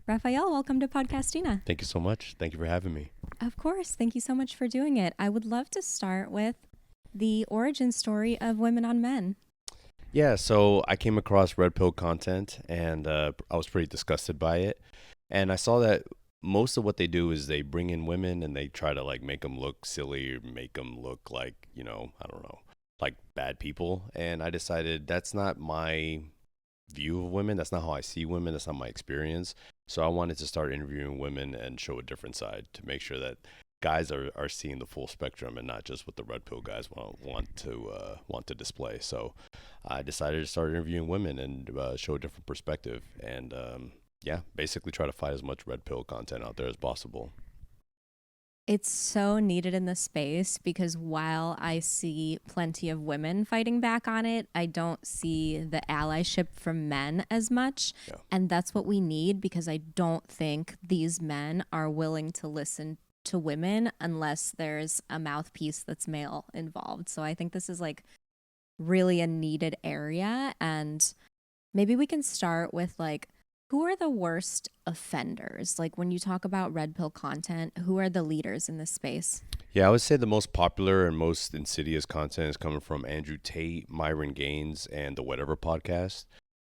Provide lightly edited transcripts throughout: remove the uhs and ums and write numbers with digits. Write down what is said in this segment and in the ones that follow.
Rafael, welcome to Podcastina. Thank you so much. Thank you for having me. Of course. Thank you so much for doing it. I would love to start with the origin story of Women on Men. Yeah, so I came across red pill content and I was pretty disgusted by it. And I saw that most of what they do is they bring in women and they try to like make them look silly or make them look like, I don't know, like bad people. And I decided that's not my view of women. That's not how I see women. That's not my experience. So I wanted to start interviewing women and show a different side to make sure that guys are seeing the full spectrum and not just what the red pill guys want to display. So I decided to start interviewing women and show a different perspective and yeah, basically try to find as much red pill content out there as possible. It's so needed in the space because while I see plenty of women fighting back on it, I don't see the allyship from men as much. Yeah. And that's what we need because I don't think these men are willing to listen to women unless there's a mouthpiece that's male involved. So I think this is like really a needed area. And maybe we can start with like, who are the worst offenders? Like when you talk about red pill content, who are the leaders in this space? Yeah, I would say the most popular and most insidious content is coming from Andrew Tate, Myron Gaines, and the Whatever podcast.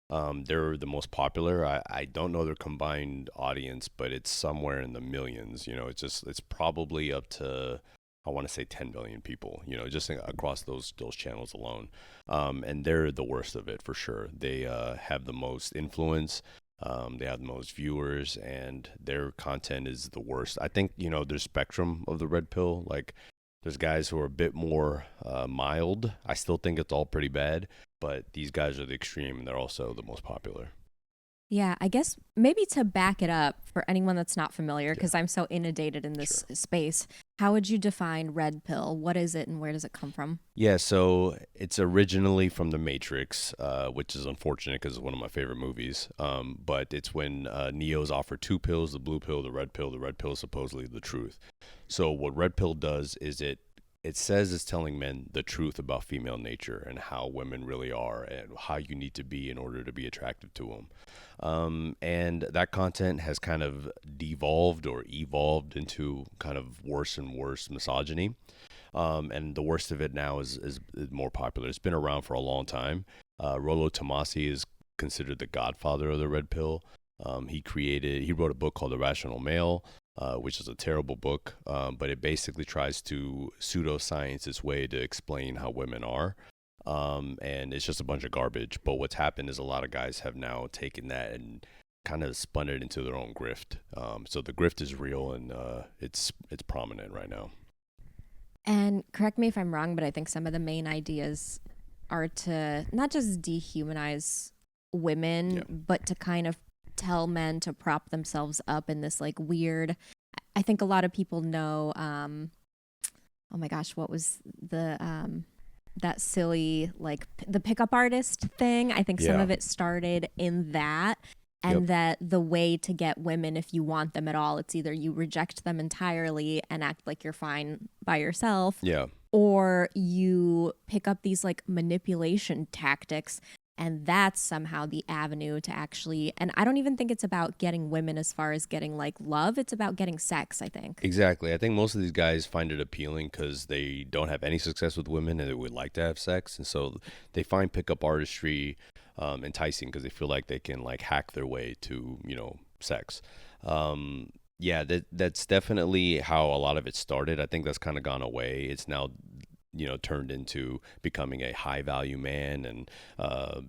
They're the most popular. I don't know their combined audience, but it's somewhere in the millions. It's probably up to I want to say 10 million people. Just across those channels alone. And they're the worst of it for sure. They have the most influence. They have the most viewers, and their content is the worst. I think there's spectrum of the red pill. Like there's guys who are a bit more mild. I still think it's all pretty bad, but these guys are the extreme, and they're also the most popular. Yeah, I guess maybe to back it up for anyone that's not familiar, Yeah, because I'm so inundated in this sure. space, how would you define red pill? What is it and where does it come from? Yeah, so it's originally from The Matrix, which is unfortunate because it's one of my favorite movies. But it's when Neo's offered two pills, the blue pill, the red pill. The red pill is supposedly the truth. So what red pill does is it says it's telling men the truth about female nature and how women really are and how you need to be in order to be attractive to them. And that content has kind of devolved or evolved into kind of worse and worse misogyny. And the worst of it now is more popular. It's been around for a long time. Rollo Tomasi is considered the godfather of the red pill. He wrote a book called The Rational Male, which is a terrible book, but it basically tries to pseudoscience its way to explain how women are. And it's just a bunch of garbage. But what's happened is a lot of guys have now taken that and kind of spun it into their own grift. So the grift is real and it's prominent right now. And correct me if I'm wrong, but I think some of the main ideas are to not just dehumanize women, Yeah. but to kind of tell men to prop themselves up in this like weird. I think a lot of people know. Oh my gosh, what was the that silly like the pickup artist thing? I think some Yeah. of it started in that. Yep. And that the way to get women, if you want them at all, it's either you reject them entirely and act like you're fine by yourself, Yeah. or you pick up these like manipulation tactics. And that's somehow the avenue to actually, and I don't even think it's about getting women as far as getting like love. It's about getting sex, I think. Exactly. I think most of these guys find it appealing because they don't have any success with women and they would like to have sex, and so they find pickup artistry enticing because they feel like they can like hack their way to sex. Yeah, that's definitely how a lot of it started. I think that's kind of gone away. It's now turned into becoming a high value man and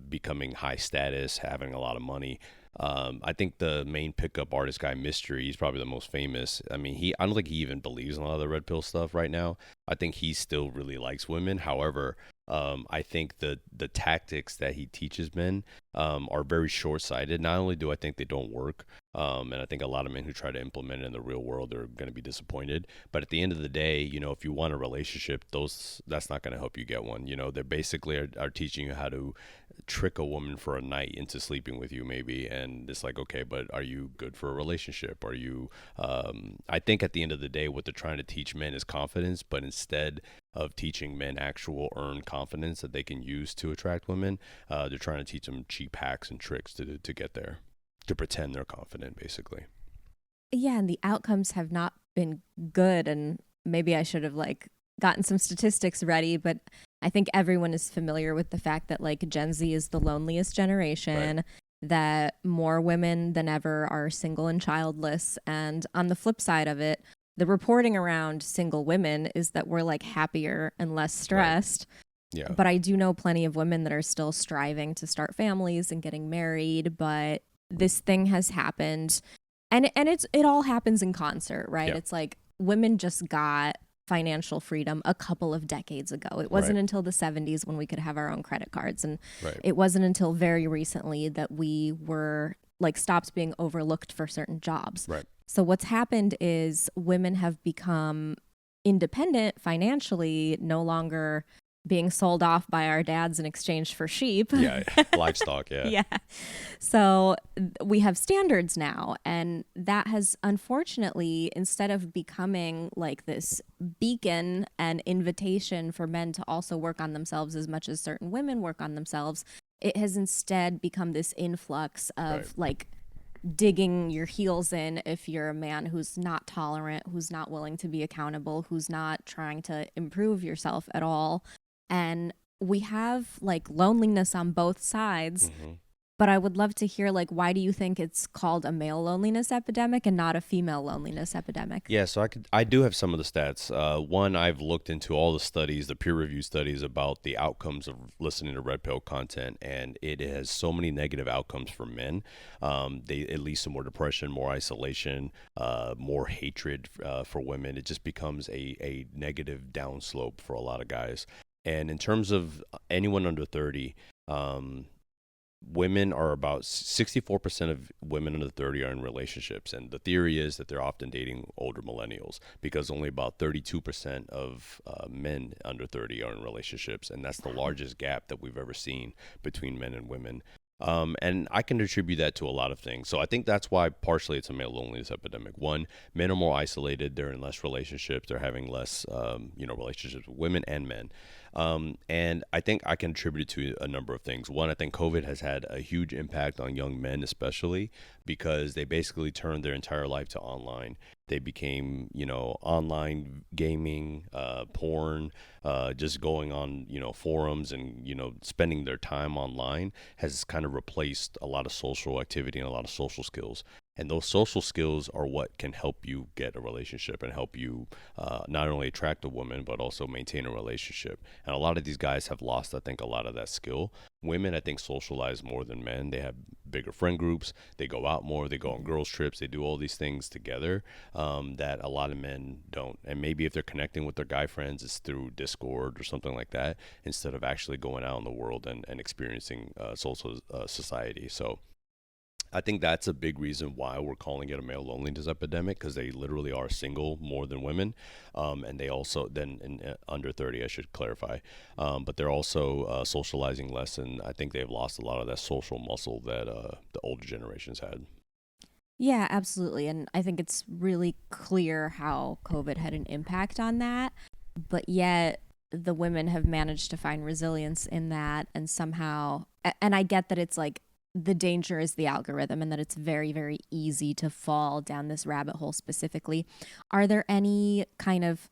becoming high status, having a lot of money. I think the main pickup artist guy, Mystery, he's probably the most famous. I mean, I don't think he even believes in a lot of the red pill stuff right now. I think he still really likes women. However, I think the tactics that he teaches men are very short sighted. Not only do I think they don't work, and I think a lot of men who try to implement it in the real world are going to be disappointed. But at the end of the day, if you want a relationship, that's not going to help you get one. They basically are teaching you how to trick a woman for a night into sleeping with you, maybe. And it's like, okay, but are you good for a relationship? Are you? I think at the end of the day, what they're trying to teach men is confidence, but instead of teaching men actual earned confidence that they can use to attract women, they're trying to teach them cheap hacks and tricks to get there. to pretend they're confident, basically. Yeah, and the outcomes have not been good. And maybe I should have like gotten some statistics ready, but I think everyone is familiar with the fact that like Gen Z is the loneliest Right. generation, that more women than ever are single and childless. And on the flip side of it, the reporting around single women is that we're like happier and less Right. stressed. Yeah. But I do know plenty of women that are still striving to start families and getting married, but this thing has happened, and it all happens in concert, right? Yeah. It's like women just got financial freedom a couple of decades ago. It Right. wasn't until the 70s when we could have our own credit cards, and Right. it wasn't until very recently that we were like stopped being overlooked for certain jobs. Right. So what's happened is women have become independent financially, no longer being sold off by our dads in exchange for sheep. Yeah. Livestock. Yeah. Yeah. So we have standards now. And that has unfortunately, instead of becoming like this beacon and invitation for men to also work on themselves as much as certain women work on themselves, it has instead become this influx Right. of like digging your heels in if you're a man who's not tolerant, who's not willing to be accountable, who's not trying to improve yourself at all. And we have like loneliness on both sides, Hmm. but I would love to hear like why do you think it's called a male loneliness epidemic and not a female loneliness epidemic? Yeah, so I do have some of the stats. One, I've looked into all the studies, the peer reviewed studies about the outcomes of listening to red pill content, and it has so many negative outcomes for men. It leads to more depression, more isolation, more hatred for women. It just becomes a negative downslope for a lot of guys. And in terms of anyone under 30, um, women are about 64% of women under 30 are in relationships, and the theory is that they're often dating older millennials because only about 32% of men under 30 are in relationships, and that's the largest gap that we've ever seen between men and women. And I can attribute that to a lot of things. So I think that's why partially it's a male loneliness epidemic. One, men are more isolated. They're in less relationships. They're having less, relationships with women and men. And I think I can attribute it to a number of things. One, I think COVID has had a huge impact on young men, especially because they basically turned their entire life to online. They became, online gaming, porn, just going on, forums and, spending their time online has kind of replaced a lot of social activity and a lot of social skills. And those social skills are what can help you get a relationship and help you not only attract a woman, but also maintain a relationship. And a lot of these guys have lost, I think, a lot of that skill. Women, I think, socialize more than men. They have bigger friend groups. They go out more. They go on girls' trips. They do all these things together that a lot of men don't. And maybe if they're connecting with their guy friends, it's through Discord or something like that, instead of actually going out in the world and experiencing social society. So I think that's a big reason why we're calling it a male loneliness epidemic, because they literally are single more than women, and they also then under 30, I should clarify, but they're also socializing less, and I think they've lost a lot of that social muscle that the older generations had. Yeah, absolutely. And I think it's really clear how COVID had an impact on that. But yet, the women have managed to find resilience in that. And somehow, and I get that it's like the danger is the algorithm and that it's very, very easy to fall down this rabbit hole specifically. Are there any kind of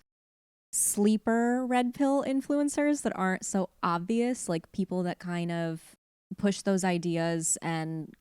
sleeper red pill influencers that aren't so obvious, like people that kind of push those ideas and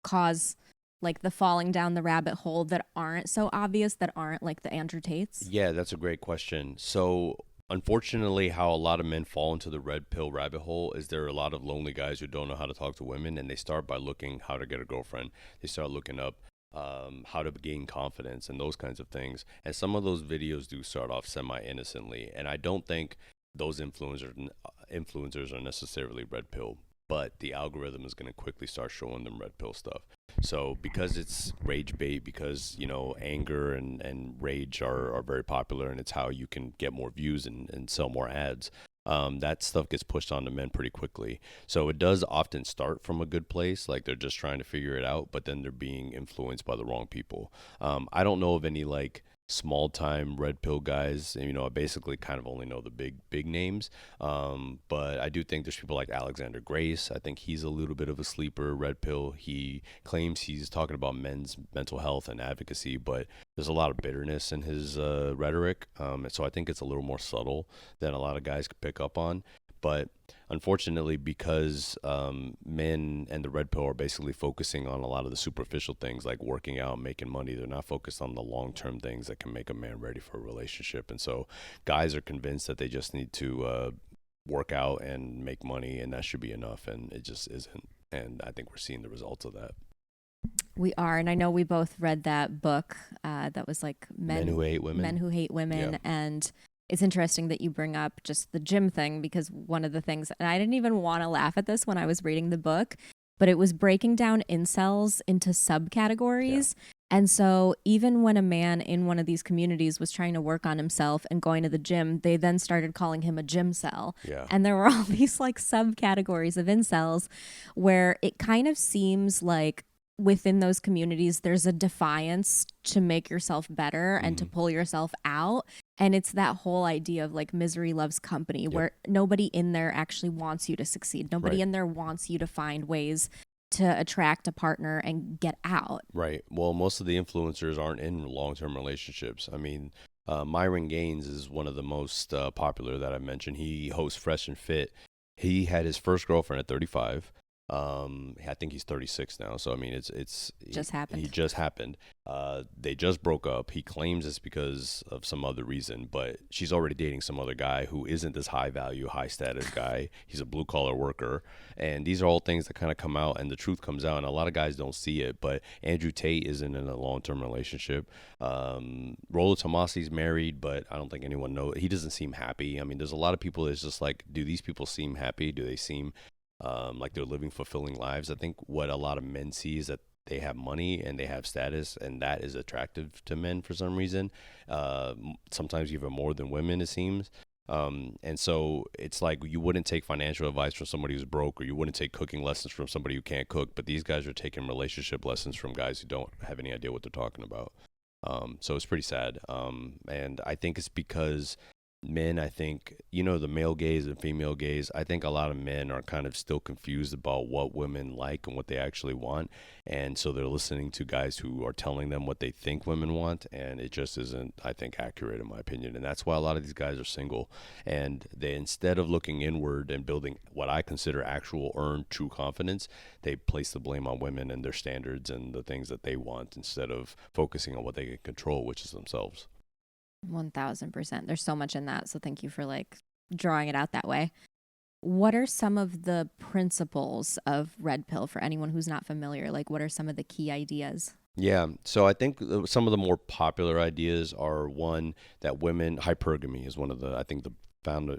cause like the falling down the rabbit hole that aren't so obvious, that aren't like the Andrew Tates? Yeah, that's a great question. So, unfortunately, how a lot of men fall into the red pill rabbit hole is there are a lot of lonely guys who don't know how to talk to women, and they start by looking how to get a girlfriend. They start looking up how to gain confidence and those kinds of things. And some of those videos do start off semi innocently, and I don't think those influencers are necessarily red pill. But the algorithm is going to quickly start showing them red pill stuff. So because it's rage bait, because anger and rage are very popular, and it's how you can get more views and sell more ads. That stuff gets pushed on to men pretty quickly. So it does often start from a good place, like they're just trying to figure it out, but then they're being influenced by the wrong people. I don't know of any like small time red pill guys. And, I basically kind of only know the big names. But I do think there's people like Alexander Grace. I think he's a little bit of a sleeper red pill. He claims he's talking about men's mental health and advocacy, but there's a lot of bitterness in his rhetoric. And so I think it's a little more subtle than a lot of guys could pick up on. But unfortunately, because men and the red pill are basically focusing on a lot of the superficial things like working out, making money, they're not focused on the long term things that can make a man ready for a relationship. And so guys are convinced that they just need to work out and make money, and that should be enough. And it just isn't. And I think we're seeing the results of that. We are, and I know we both read that book that was like Men Who Hate Women. Men Who Hate Women, Yeah. and it's interesting that you bring up just the gym thing because one of the things, and I didn't even want to laugh at this when I was reading the book, but it was breaking down incels into subcategories. And so even when a man in one of these communities was trying to work on himself and going to the gym, they then started calling him a gym cell. Yeah. And there were all these like subcategories of incels where it kind of seems like within those communities, there's a defiance to make yourself better and to pull yourself out. And it's that whole idea of like misery loves company, where nobody in there actually wants you to succeed. Nobody in there wants you to find ways to attract a partner and get out. Right. Well, most of the influencers aren't in long-term relationships. I mean, Myron Gaines is one of the most popular that I mentioned. He hosts Fresh and Fit. He had his first girlfriend at 35. I think he's 36 now. So I mean, it's Just happened. He just happened. They just broke up. He claims it's because of some other reason, but she's already dating some other guy who isn't this high value, high status guy. He's a blue collar worker, and these are all things that kind of come out, and the truth comes out. And a lot of guys don't see it, but Andrew Tate isn't in a long term relationship. Rollo Tomasi's married, but I don't think anyone knows. He doesn't seem happy. I mean, there's a lot of people that's just like, do these people seem happy? Do they seem like they're living fulfilling lives? I think what a lot of men see is that they have money and they have status, and that is attractive to men for some reason. Sometimes even more than women, it seems. And so it's like you wouldn't take financial advice from somebody who's broke, or you wouldn't take cooking lessons from somebody who can't cook. But these guys are taking relationship lessons from guys who don't have any idea what they're talking about. So it's pretty sad. And I think it's because men, I think, the male gaze and female gaze, I think a lot of men are kind of still confused about what women like and what they actually want. And so they're listening to guys who are telling them what they think women want. And it just isn't, I think, accurate in my opinion. And that's why a lot of these guys are single. And they, instead of looking inward and building what I consider actual earned true confidence, they place the blame on women and their standards and the things that they want instead of focusing on what they can control, which is themselves. 1000%. There's so much in that. So thank you for like drawing it out that way. What are some of the principles of red pill for anyone who's not familiar? Like, what are some of the key ideas? Yeah, so I think some of the more popular ideas are one that hypergamy is one of the, I think the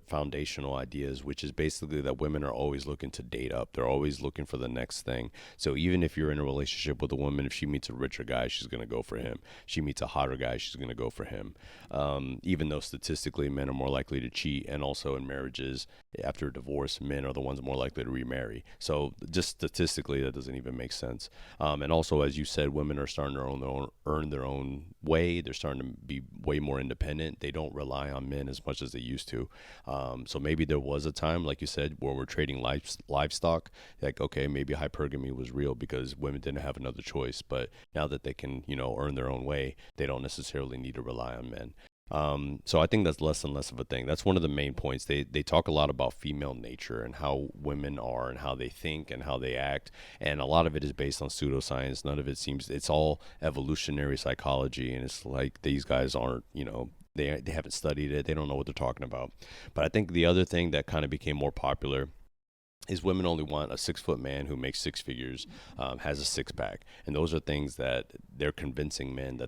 foundational ideas, which is basically that women are always looking to date up. They're always looking for the next thing. So even if you're in a relationship with a woman, if she meets a richer guy, she's going to go for him. She meets a hotter guy, she's going to go for him. Even though statistically men are more likely to cheat, and also in marriages after a divorce, men are the ones more likely to remarry. So just statistically, that doesn't even make sense. And also, as you said, women are starting to earn their own way. They're starting to be way more independent. They don't rely on men as much as they used to. So maybe there was a time, like you said, where we're trading livestock. Like, okay, maybe hypergamy was real because women didn't have another choice. But now that they can, earn their own way, they don't necessarily need to rely on men. So I think that's less and less of a thing. That's one of the main points. They talk a lot about female nature and how women are and how they think and how they act. And a lot of it is based on pseudoscience. None of it it's all evolutionary psychology. And it's like these guys aren't, they haven't studied it. They don't know what they're talking about. But I think the other thing that kind of became more popular is women only want a 6-foot man who makes six figures, has a six pack, and those are things that they're convincing men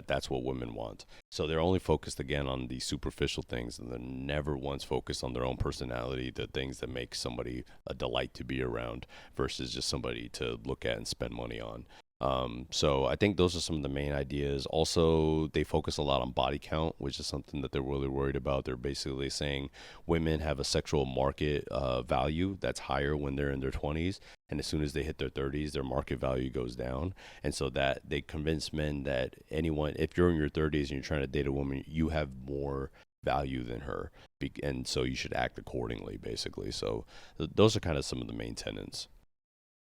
that's what women want. So they're only focused again on the superficial things, and they're never once focused on their own personality, the things that make somebody a delight to be around, versus just somebody to look at and spend money on. So I think those are some of the main ideas. Also, they focus a lot on body count, which is something that they're really worried about. They're basically saying women have a sexual market value that's higher when they're in their 20s. And as soon as they hit their 30s, their market value goes down. And so that they convince men that anyone, if you're in your 30s and you're trying to date a woman, you have more value than her. And so you should act accordingly, basically. So those are kind of some of the main tenets.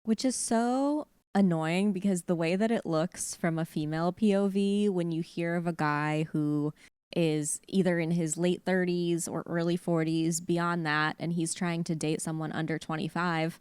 Which is so annoying because the way that it looks from a female POV when you hear of a guy who is either in his late 30s or early 40s, beyond that, and he's trying to date someone under 25,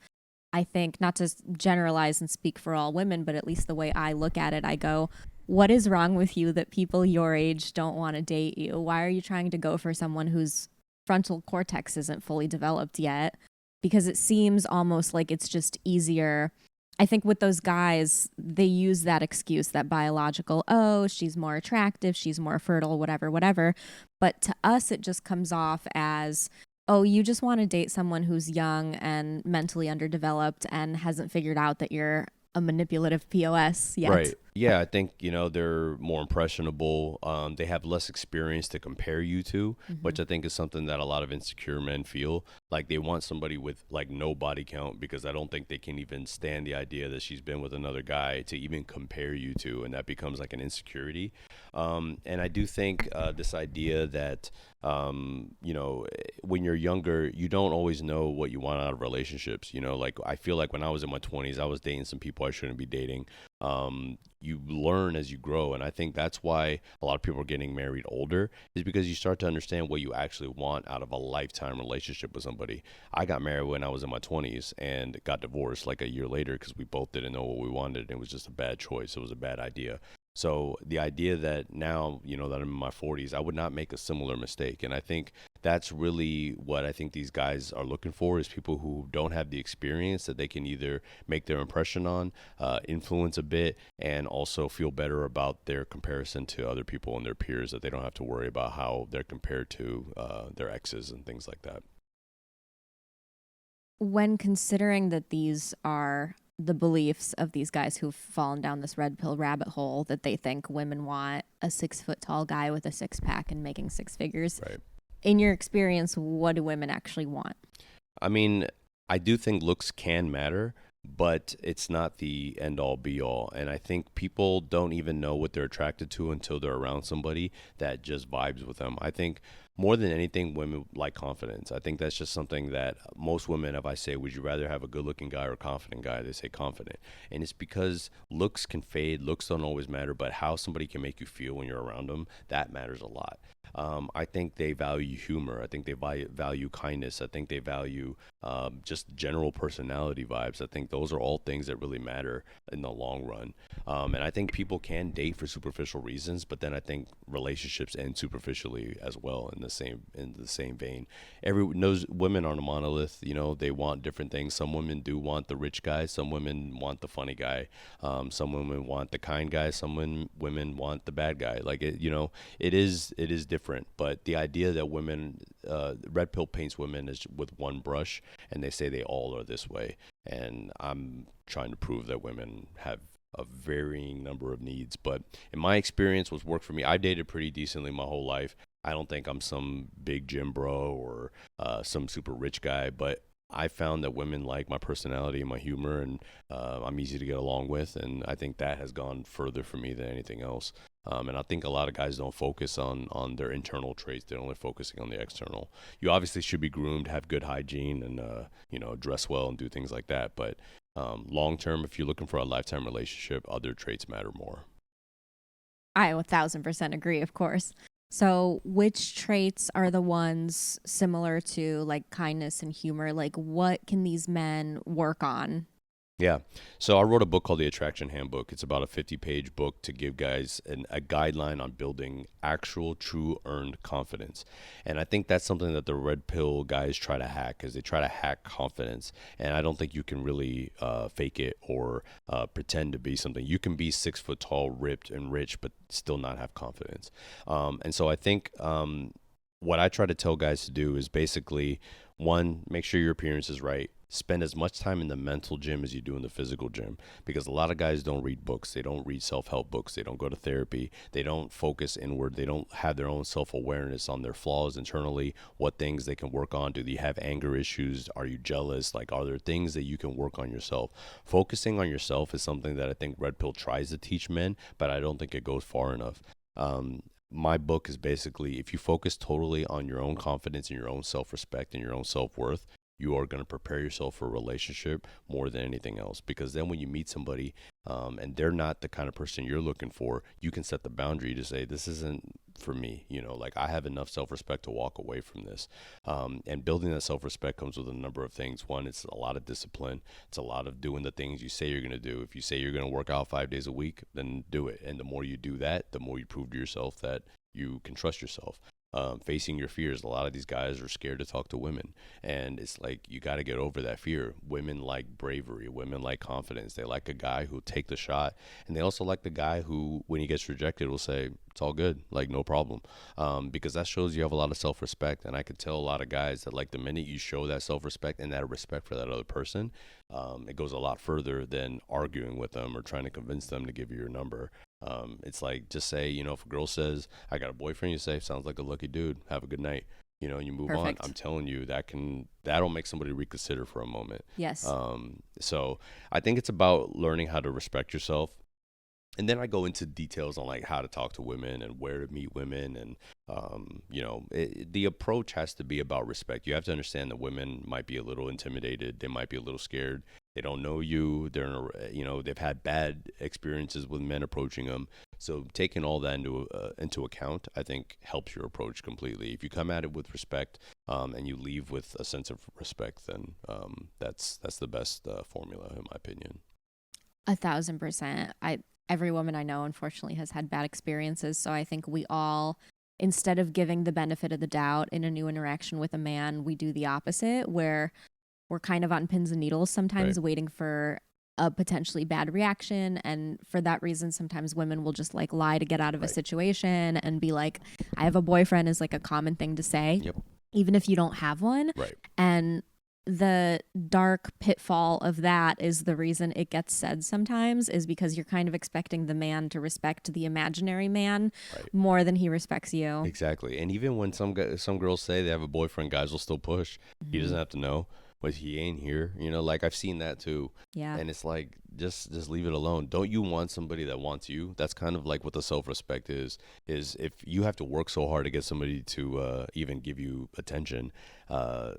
I think, not to generalize and speak for all women, but at least the way I look at it, I go, what is wrong with you that people your age don't want to date you? Why are you trying to go for someone whose frontal cortex isn't fully developed yet? Because it seems almost like it's just easier. I think with those guys, they use that excuse, that biological, oh, she's more attractive, she's more fertile, whatever, whatever. But to us, it just comes off as, oh, you just want to date someone who's young and mentally underdeveloped and hasn't figured out that you're a manipulative POS yet. Right. Yeah, I think, they're more impressionable. They have less experience to compare you to, Mm-hmm. which I think is something that a lot of insecure men feel. Like they want somebody with like no body count because I don't think they can even stand the idea that she's been with another guy to even compare you to, and that becomes like an insecurity. And I do think this idea that when you're younger, you don't always know what you want out of relationships. Like I feel like when I was in my 20s, I was dating some people I shouldn't be dating. You learn as you grow, and I think that's why a lot of people are getting married older, is because you start to understand what you actually want out of a lifetime relationship with somebody. I got married when I was in my 20s and got divorced like a year later because we both didn't know what we wanted, and it was just a bad choice. It was a bad idea. So the idea that now, that I'm in my 40s, I would not make a similar mistake. And I think that's really what I think these guys are looking for, is people who don't have the experience that they can either make their impression on, influence a bit, and also feel better about their comparison to other people and their peers, that they don't have to worry about how they're compared to their exes and things like that. When considering that these are the beliefs of these guys who've fallen down this red pill rabbit hole, that they think women want a 6 foot tall guy with a six pack and making six figures, Right. in your experience, what do women actually want? I mean, I do think looks can matter, but it's not the end all be all. And I think people don't even know what they're attracted to until they're around somebody that just vibes with them. I think more than anything, women like confidence. I think that's just something that most women, if I say, would you rather have a good looking guy or a confident guy? They say confident. And it's because looks can fade, looks don't always matter, but how somebody can make you feel when you're around them, that matters a lot. I think they value humor. I think they value kindness. I think they value just general personality vibes. I think those are all things that really matter in the long run. And I think people can date for superficial reasons, but then I think relationships end superficially as well in the same vein. Every knows women aren't a monolith. They want different things. Some women do want the rich guy. Some women want the funny guy. Some women want the kind guy. Some women want the bad guy. Like it is different, but the idea that women red pill paints women as with one brush, and they say they all are this way, and I'm trying to prove that women have a varying number of needs. But in my experience, what's worked for me, I dated pretty decently my whole life. I don't think I'm some big gym bro or some super rich guy, but I found that women like my personality and my humor, and I'm easy to get along with, and I think that has gone further for me than anything else. And I think a lot of guys don't focus on their internal traits; they're only focusing on the external. You obviously should be groomed, have good hygiene, and dress well and do things like that. But long term, if you're looking for a lifetime relationship, other traits matter more. I 1000% agree, of course. So, which traits are the ones similar to like kindness and humor? Like, what can these men work on? Yeah. So I wrote a book called The Attraction Handbook. It's about a 50-page book to give guys a guideline on building actual, true, earned confidence. And I think that's something that the red pill guys try to hack, because they try to hack confidence. And I don't think you can really fake it or pretend to be something. You can be 6 foot tall, ripped, and rich, but still not have confidence. And so I think what I try to tell guys to do is basically, one, make sure your appearance is right. spend as much time in the mental gym as you do in the physical gym, because a lot of guys don't read books, they don't read self-help books, they don't go to therapy, they don't focus inward, they don't have their own self-awareness on their flaws internally, what things they can work on. Do you have anger issues? Are you jealous? Like, are there things that you can work on yourself? Focusing on yourself is something that I think Red Pill tries to teach men, but I don't think it goes far enough. My book is basically, if you focus totally on your own confidence and your own self-respect and your own self-worth, you are going to prepare yourself for a relationship more than anything else. Because then when you meet somebody and they're not the kind of person you're looking for, you can set the boundary to say, this isn't for me. You know, like, I have enough self-respect to walk away from this. And building that self-respect comes with a number of things. One, it's a lot of discipline. It's a lot of doing the things you say you're going to do. If you say you're going to work out 5 days a week, then do it. And the more you do that, the more you prove to yourself that you can trust yourself. Facing your fears. A lot of these guys are scared to talk to women, and it's like, you got to get over that fear. Women like bravery, women like confidence. They like a guy who'll take the shot, and they also like the guy who, when he gets rejected, will say, it's all good, like, no problem. Because that shows you have a lot of self-respect. And I could tell a lot of guys that, like, the minute you show that self-respect and that respect for that other person, it goes a lot further than arguing with them or trying to convince them to give you your number. It's like, just say, you know, if a girl says, I got a boyfriend, you say, sounds like a lucky dude, have a good night, you know, and you move Perfect. on. I'm telling you, that'll make somebody reconsider for a moment. Yes. So I think it's about learning how to respect yourself. And then I go into details on, like, how to talk to women and where to meet women. And, the approach has to be about respect. You have to understand that women might be a little intimidated. They might be a little scared. They don't know you. They've had bad experiences with men approaching them. So taking all that into account, I think, helps your approach completely. If you come at it with respect, and you leave with a sense of respect, then that's the best formula, in my opinion. 1,000%. Every woman I know, unfortunately, has had bad experiences. So I think we all, instead of giving the benefit of the doubt in a new interaction with a man, we do the opposite, where we're kind of on pins and needles sometimes, Right. waiting for a potentially bad reaction. And for that reason, sometimes women will just, like, lie to get out of a Right. situation and be like, I have a boyfriend, is like a common thing to say, Yep. even if you don't have one. Right. And the dark pitfall of that is the reason it gets said sometimes, is because you're kind of expecting the man to respect the imaginary man Right. more than he respects you. Exactly. And even when some girls say they have a boyfriend, guys will still push. He doesn't have to know, but he ain't here. You know, like, I've seen that too. Yeah. And it's like, just leave it alone. Don't you want somebody that wants you? That's kind of like what the self-respect is if you have to work so hard to get somebody to even give you attention, I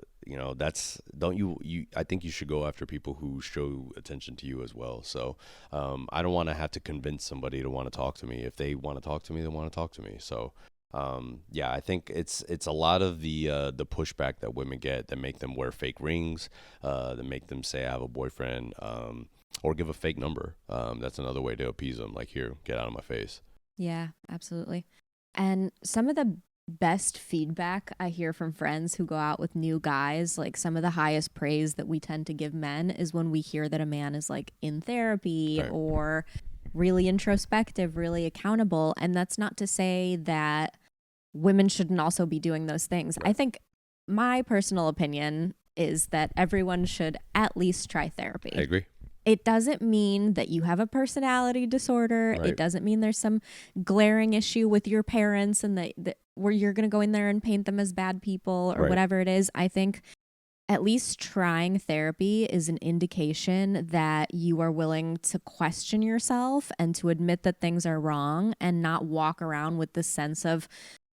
think you should go after people who show attention to you as well. So I don't want to have to convince somebody to want to talk to me. If they want to talk to me, they want to talk to me. So I think it's a lot of the pushback that women get that make them wear fake rings, that make them say I have a boyfriend, or give a fake number. That's another way to appease them. Like, here, get out of my face. Yeah, absolutely. And some of the best feedback I hear from friends who go out with new guys, like, some of the highest praise that we tend to give men is when we hear that a man is, like, in therapy, Right. or really introspective, really accountable. And that's not to say that women shouldn't also be doing those things. Right. I think my personal opinion is that everyone should at least try therapy. I agree. It doesn't mean that you have a personality disorder. Right. It doesn't mean there's some glaring issue with your parents and that where you're going to go in there and paint them as bad people or Right. whatever it is. I think at least trying therapy is an indication that you are willing to question yourself and to admit that things are wrong, and not walk around with the sense of,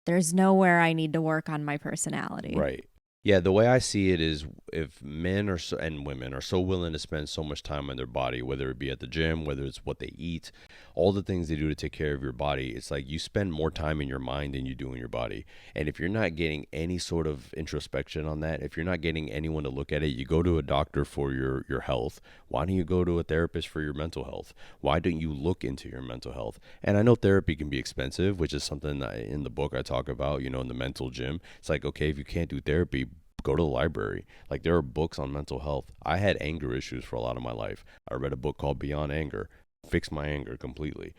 there's nowhere I need to work on my personality. Right. Yeah, the way I see it is, if men and women are so willing to spend so much time on their body, whether it be at the gym, whether it's what they eat, all the things they do to take care of your body, it's like you spend more time in your mind than you do in your body. And if you're not getting any sort of introspection on that, if you're not getting anyone to look at it, you go to a doctor for your health. Why don't you go to a therapist for your mental health? Why don't you look into your mental health? And I know therapy can be expensive, which is something that in the book I talk about, in the mental gym. It's like, okay, if you can't do therapy, go to the library. Like, there are books on mental health. I had anger issues for a lot of my life. I read a book called Beyond Anger. fix my anger completely.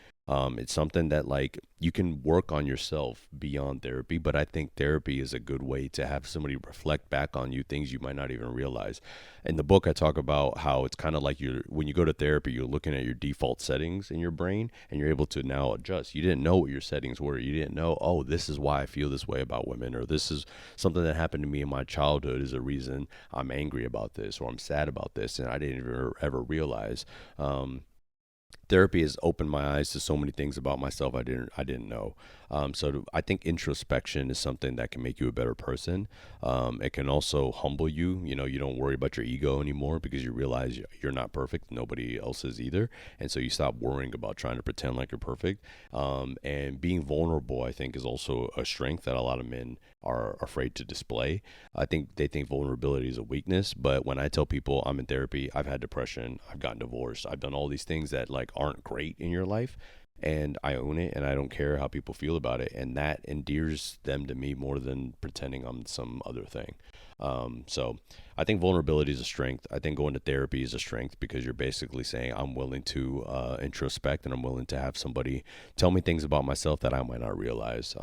It's something that like you can work on yourself beyond therapy, but I think therapy is a good way to have somebody reflect back on you things you might not even realize. In the book, I talk about how it's kind of like you're when you go to therapy, you're looking at your default settings in your brain, and you're able to now adjust. You didn't know what your settings were. You didn't know, oh, this is why I feel this way about women, or this is something that happened to me in my childhood is a reason I'm angry about this or I'm sad about this, and I didn't ever realize. Therapy has opened my eyes to so many things about myself I didn't know. I think introspection is something that can make you a better person. It can also humble you. You know, you don't worry about your ego anymore because you realize you're not perfect. Nobody else is either, and so you stop worrying about trying to pretend like you're perfect. And being vulnerable, I think, is also a strength that a lot of men are afraid to display. I think they think vulnerability is a weakness, but when I tell people I'm in therapy, I've had depression, I've gotten divorced, I've done all these things that like aren't great in your life, and I own it and I don't care how people feel about it, and that endears them to me more than pretending I'm some other thing. So I think vulnerability is a strength. I think going to therapy is a strength because you're basically saying I'm willing to introspect and I'm willing to have somebody tell me things about myself that I might not realize.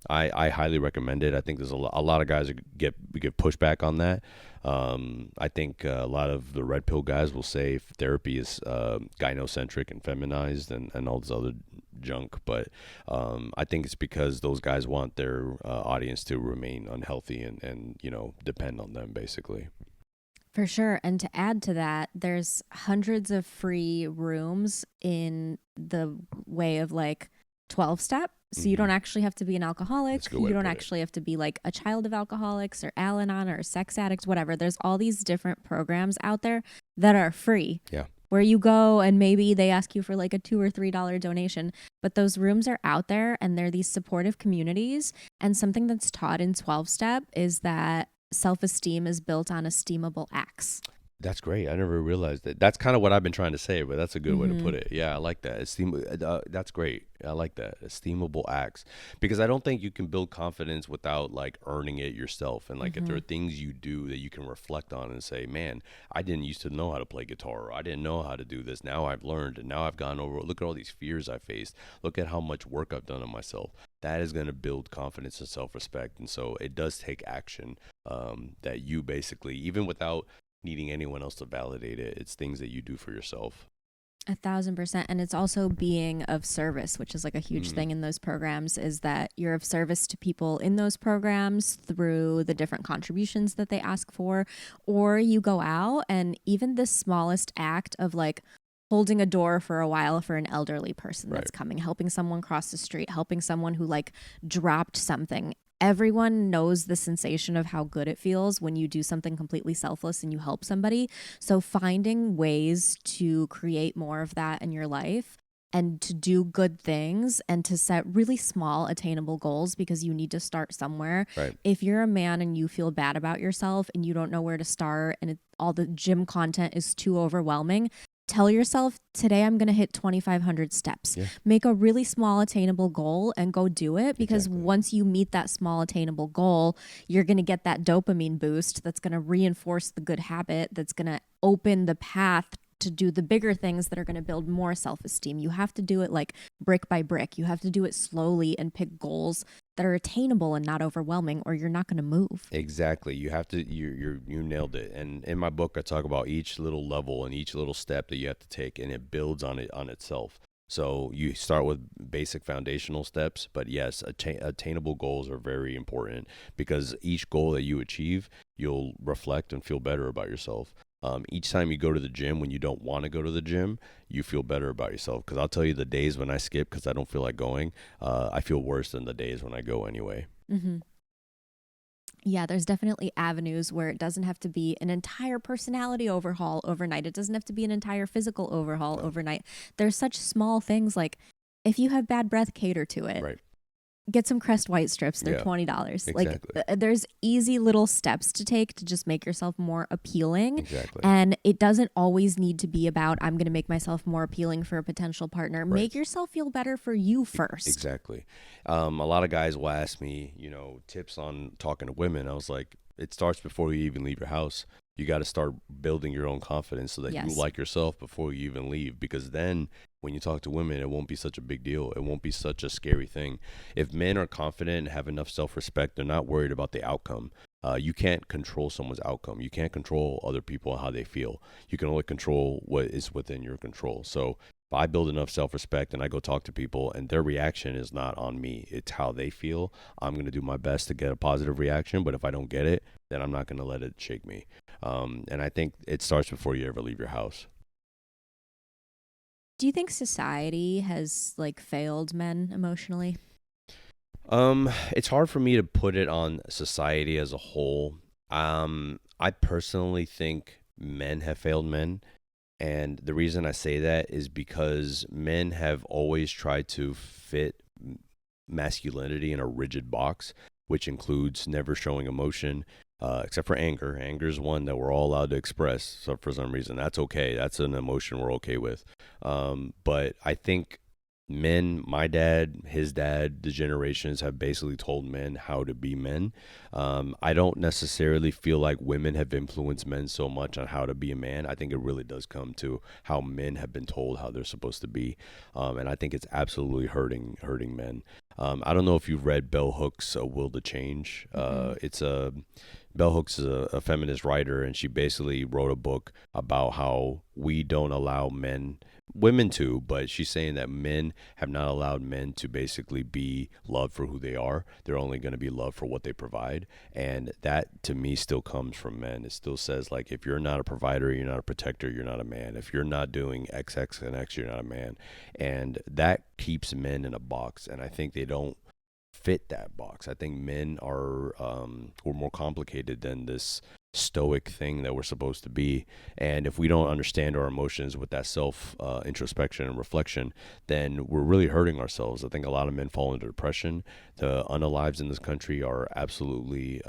I highly recommend it. I think there's a lot of guys that get pushback on that. I think a lot of the red pill guys will say therapy is gynocentric and feminized and all this other junk, but I think it's because those guys want their audience to remain unhealthy and depend on them basically. For sure. And to add to that, there's hundreds of free rooms in the way of like 12 step. So you Hmm. don't actually have to be an That's alcoholic. a good way You to don't put it. actually have to be like a child of alcoholics or Al Anon or a sex addict, whatever. There's all these different programs out there that are free Yeah. where you go and maybe they ask you for like a $2 or $3 donation. But those rooms are out there and they're these supportive communities. And something that's taught in 12 step is that self esteem is built on esteemable acts. That's great. I never realized that. That's kind of what I've been trying to say, but that's a good way to Mm-hmm. put it. Yeah, I like that. That's great. I like that. Esteemable acts. Because I don't think you can build confidence without like earning it yourself. And like if there Mm-hmm. are things you do that you can reflect on and say, man, I didn't used to know how to play guitar, or I didn't know how to do this. Now I've learned and now I've gone over. Look at all these fears I faced. Look at how much work I've done on myself. That is going to build confidence and self respect. And so it does take action that you basically, even without needing anyone else to validate it. It's things that you do for yourself. 1,000%. And it's also being of service, which is like a huge Mm, thing in those programs, is that you're of service to people in those programs through the different contributions that they ask for. Or you go out and even the smallest act of like holding a door for a while for an elderly person right. that's coming, helping someone cross the street, helping someone who like dropped something. Everyone knows the sensation of how good it feels when you do something completely selfless and you help somebody. So finding ways to create more of that in your life and to do good things and to set really small attainable goals because you need to start somewhere. Right. If you're a man and you feel bad about yourself and you don't know where to start and all the gym content is too overwhelming, tell yourself today I'm going to hit 2,500 steps. Yeah. Make a really small attainable goal and go do it, because Exactly. once you meet that small attainable goal, you're going to get that dopamine boost that's going to reinforce the good habit, that's going to open the path to do the bigger things that are going to build more self-esteem. You have to do it like brick by brick. You have to do it slowly and pick goals that are attainable and not overwhelming, or you're not going to move. Exactly. You have to. You nailed it. And in my book, I talk about each little level and each little step that you have to take, and it builds on it on itself. So you start with basic foundational steps, but yes, attainable goals are very important because each goal that you achieve, you'll reflect and feel better about yourself. Each time you go to the gym when you don't want to go to the gym, you feel better about yourself. Because I'll tell you, the days when I skip because I don't feel like going, I feel worse than the days when I go anyway. Mm-hmm. Yeah, there's definitely avenues where it doesn't have to be an entire personality overhaul overnight. It doesn't have to be an entire physical overhaul No. overnight. There's such small things like if you have bad breath, cater to it. Right. Get some Crest White strips. They're Yeah. $20. Like Exactly. there's easy little steps to take to just make yourself more appealing. Exactly. And it doesn't always need to be about I'm going to make myself more appealing for a potential partner. Right. Make yourself feel better for you first. Exactly. A lot of guys will ask me, tips on talking to women. I was like, it starts before you even leave your house. You got to start building your own confidence so that you Yes. like yourself before you even leave. Because then when you talk to women, it won't be such a big deal. It won't be such a scary thing. If men are confident and have enough self respect, they're not worried about the outcome. You can't control someone's outcome. You can't control other people and how they feel. You can only control what is within your control. So if I build enough self respect and I go talk to people and their reaction is not on me, it's how they feel, I'm going to do my best to get a positive reaction. But if I don't get it, then I'm not going to let it shake me. And I think it starts before you ever leave your house. Do you think society has like failed men emotionally? It's hard for me to put it on society as a whole. I personally think men have failed men. And the reason I say that is because men have always tried to fit masculinity in a rigid box, which includes never showing emotion, except for anger. Anger is one that we're all allowed to express. So for some reason, that's okay. That's an emotion we're okay with. But I think men, my dad, his dad, the generations have basically told men how to be men. I don't necessarily feel like women have influenced men so much on how to be a man. I think it really does come to how men have been told how they're supposed to be, and I think it's absolutely hurting men. I don't know if you've read Bell Hooks' Will to Change. Mm-mm. It's a Bell Hooks is a feminist writer, and she basically wrote a book about how we don't allow men, women too, but she's saying that men have not allowed men to basically be loved for who they are. They're only going to be loved for what they provide. And that to me still comes from men. It still says, like, if you're not a provider, you're not a protector, you're not a man. If you're not doing X, X, and X, you're not a man. And that keeps men in a box. And I think they don't fit that box. I think men are we're more complicated than this stoic thing that we're supposed to be. And if we don't understand our emotions with that self introspection and reflection, then we're really hurting ourselves. I think a lot of men fall into depression. The unalives in this country are absolutely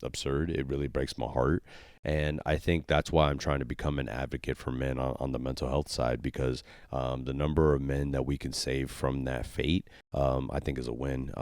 absurd. It really breaks my heart. And I think that's why I'm trying to become an advocate for men on the mental health side, because the number of men that we can save from that fate, I think is a win.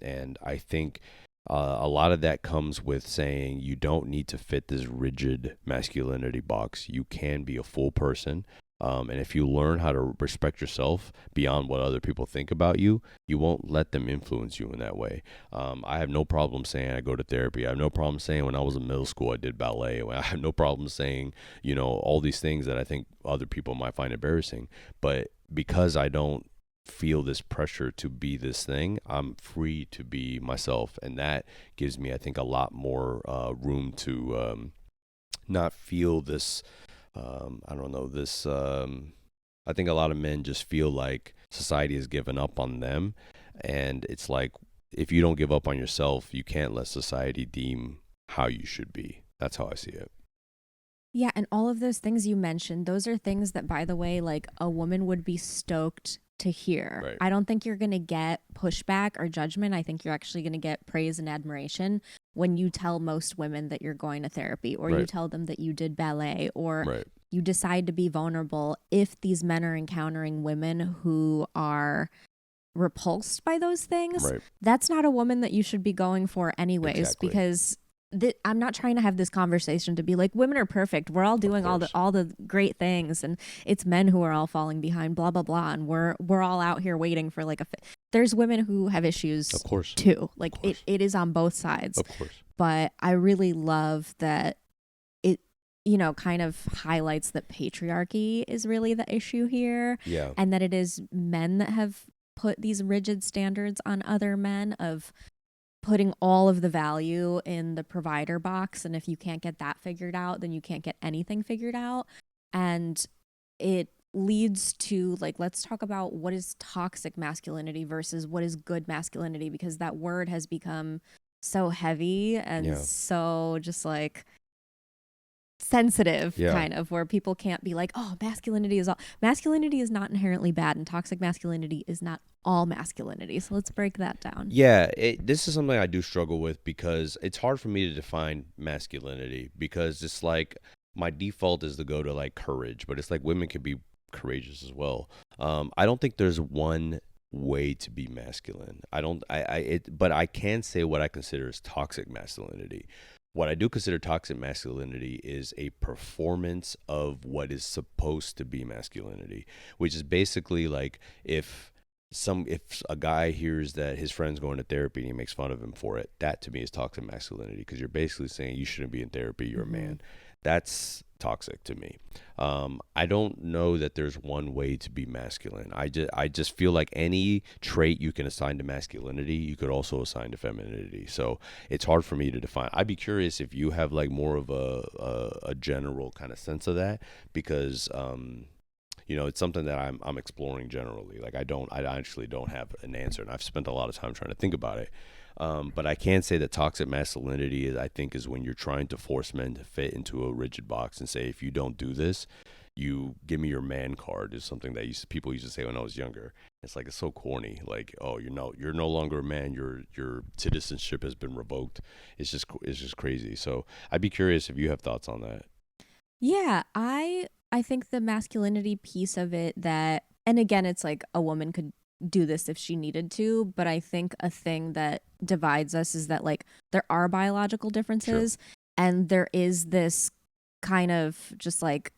And I think a lot of that comes with saying you don't need to fit this rigid masculinity box. You can be a full person. And if you learn how to respect yourself beyond what other people think about you, you won't let them influence you in that way. I have no problem saying I go to therapy. I have no problem saying when I was in middle school I did ballet. I have no problem saying, all these things that I think other people might find embarrassing. But because I don't feel this pressure to be this thing, I'm free to be myself. And that gives me, I think, a lot more room to not feel this I don't know, this I think a lot of men just feel like society has given up on them, and it's like if you don't give up on yourself, you can't let society deem how you should be. That's how I see it. Yeah, and all of those things you mentioned, those are things that, by the way, like a woman would be stoked to hear. Right. I don't think you're going to get pushback or judgment. I think you're actually going to get praise and admiration when you tell most women that you're going to therapy, or you Right. tell them that you did ballet, or Right. you decide to be vulnerable. If these men are encountering women who are repulsed by those things, Right. that's not a woman that you should be going for anyways, Exactly. because I'm not trying to have this conversation to be like women are perfect. We're all Of doing course. all the great things, and it's men who are all falling behind. Blah blah blah, and we're all out here waiting for like there's women who have issues Of course. too. Like Of course. it is on both sides. Of course. But I really love that it kind of highlights that patriarchy is really the issue here, Yeah. and that it is men that have put these rigid standards on other men of putting all of the value in the provider box. And if you can't get that figured out, then you can't get anything figured out. And it leads to, like, let's talk about what is toxic masculinity versus what is good masculinity, because that word has become so heavy and Yeah. so just like sensitive, Yeah. kind of, where people can't be like, oh, masculinity is not inherently bad, and toxic masculinity is not all masculinity. So let's break that down. Yeah, this is something I do struggle with because it's hard for me to define masculinity, because it's like my default is to go to like courage, but it's like women can be courageous as well. I don't think there's one way to be masculine. I don't I it but I can say what I consider as toxic masculinity. What I do consider toxic masculinity is a performance of what is supposed to be masculinity, which is basically like if a guy hears that his friend's going to therapy and he makes fun of him for it, that to me is toxic masculinity, because you're basically saying you shouldn't be in therapy, you're a Mm-hmm. man. That's toxic to me. I don't know that there's one way to be masculine. I just feel like any trait you can assign to masculinity, you could also assign to femininity. So it's hard for me to define. I'd be curious if you have like more of a general kind of sense of that, because it's something that I'm exploring generally. Like I actually don't have an answer, and I've spent a lot of time trying to think about it. But I can say that toxic masculinity is, I think, is when you're trying to force men to fit into a rigid box and say, if you don't do this, you give me your man card, is something that people used to say when I was younger. It's like, it's so corny. Like, oh, you're no longer a man. Your citizenship has been revoked. It's just crazy. So I'd be curious if you have thoughts on that. Yeah, I think the masculinity piece of it, that, and again, it's like a woman could do this if she needed to, but I think a thing that divides us is that like there are biological Sure. differences, and there is this kind of just like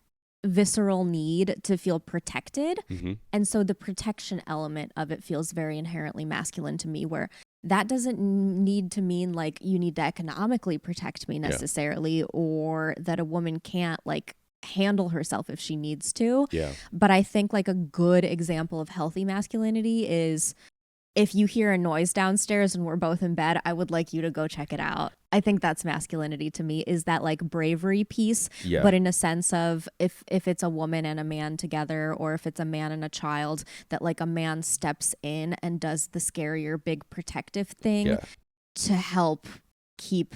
visceral need to feel protected. Mm-hmm. And so the protection element of it feels very inherently masculine to me, where that doesn't need to mean like you need to economically protect me Yeah. necessarily, or that a woman can't like handle herself if she needs to. Yeah. But I think like a good example of healthy masculinity is, if you hear a noise downstairs and we're both in bed, I would like you to go check it out. I think that's masculinity to me, is that like bravery piece, Yeah. but in a sense of, if it's a woman and a man together, or if it's a man and a child, that like a man steps in and does the scarier big protective thing Yeah. to help keep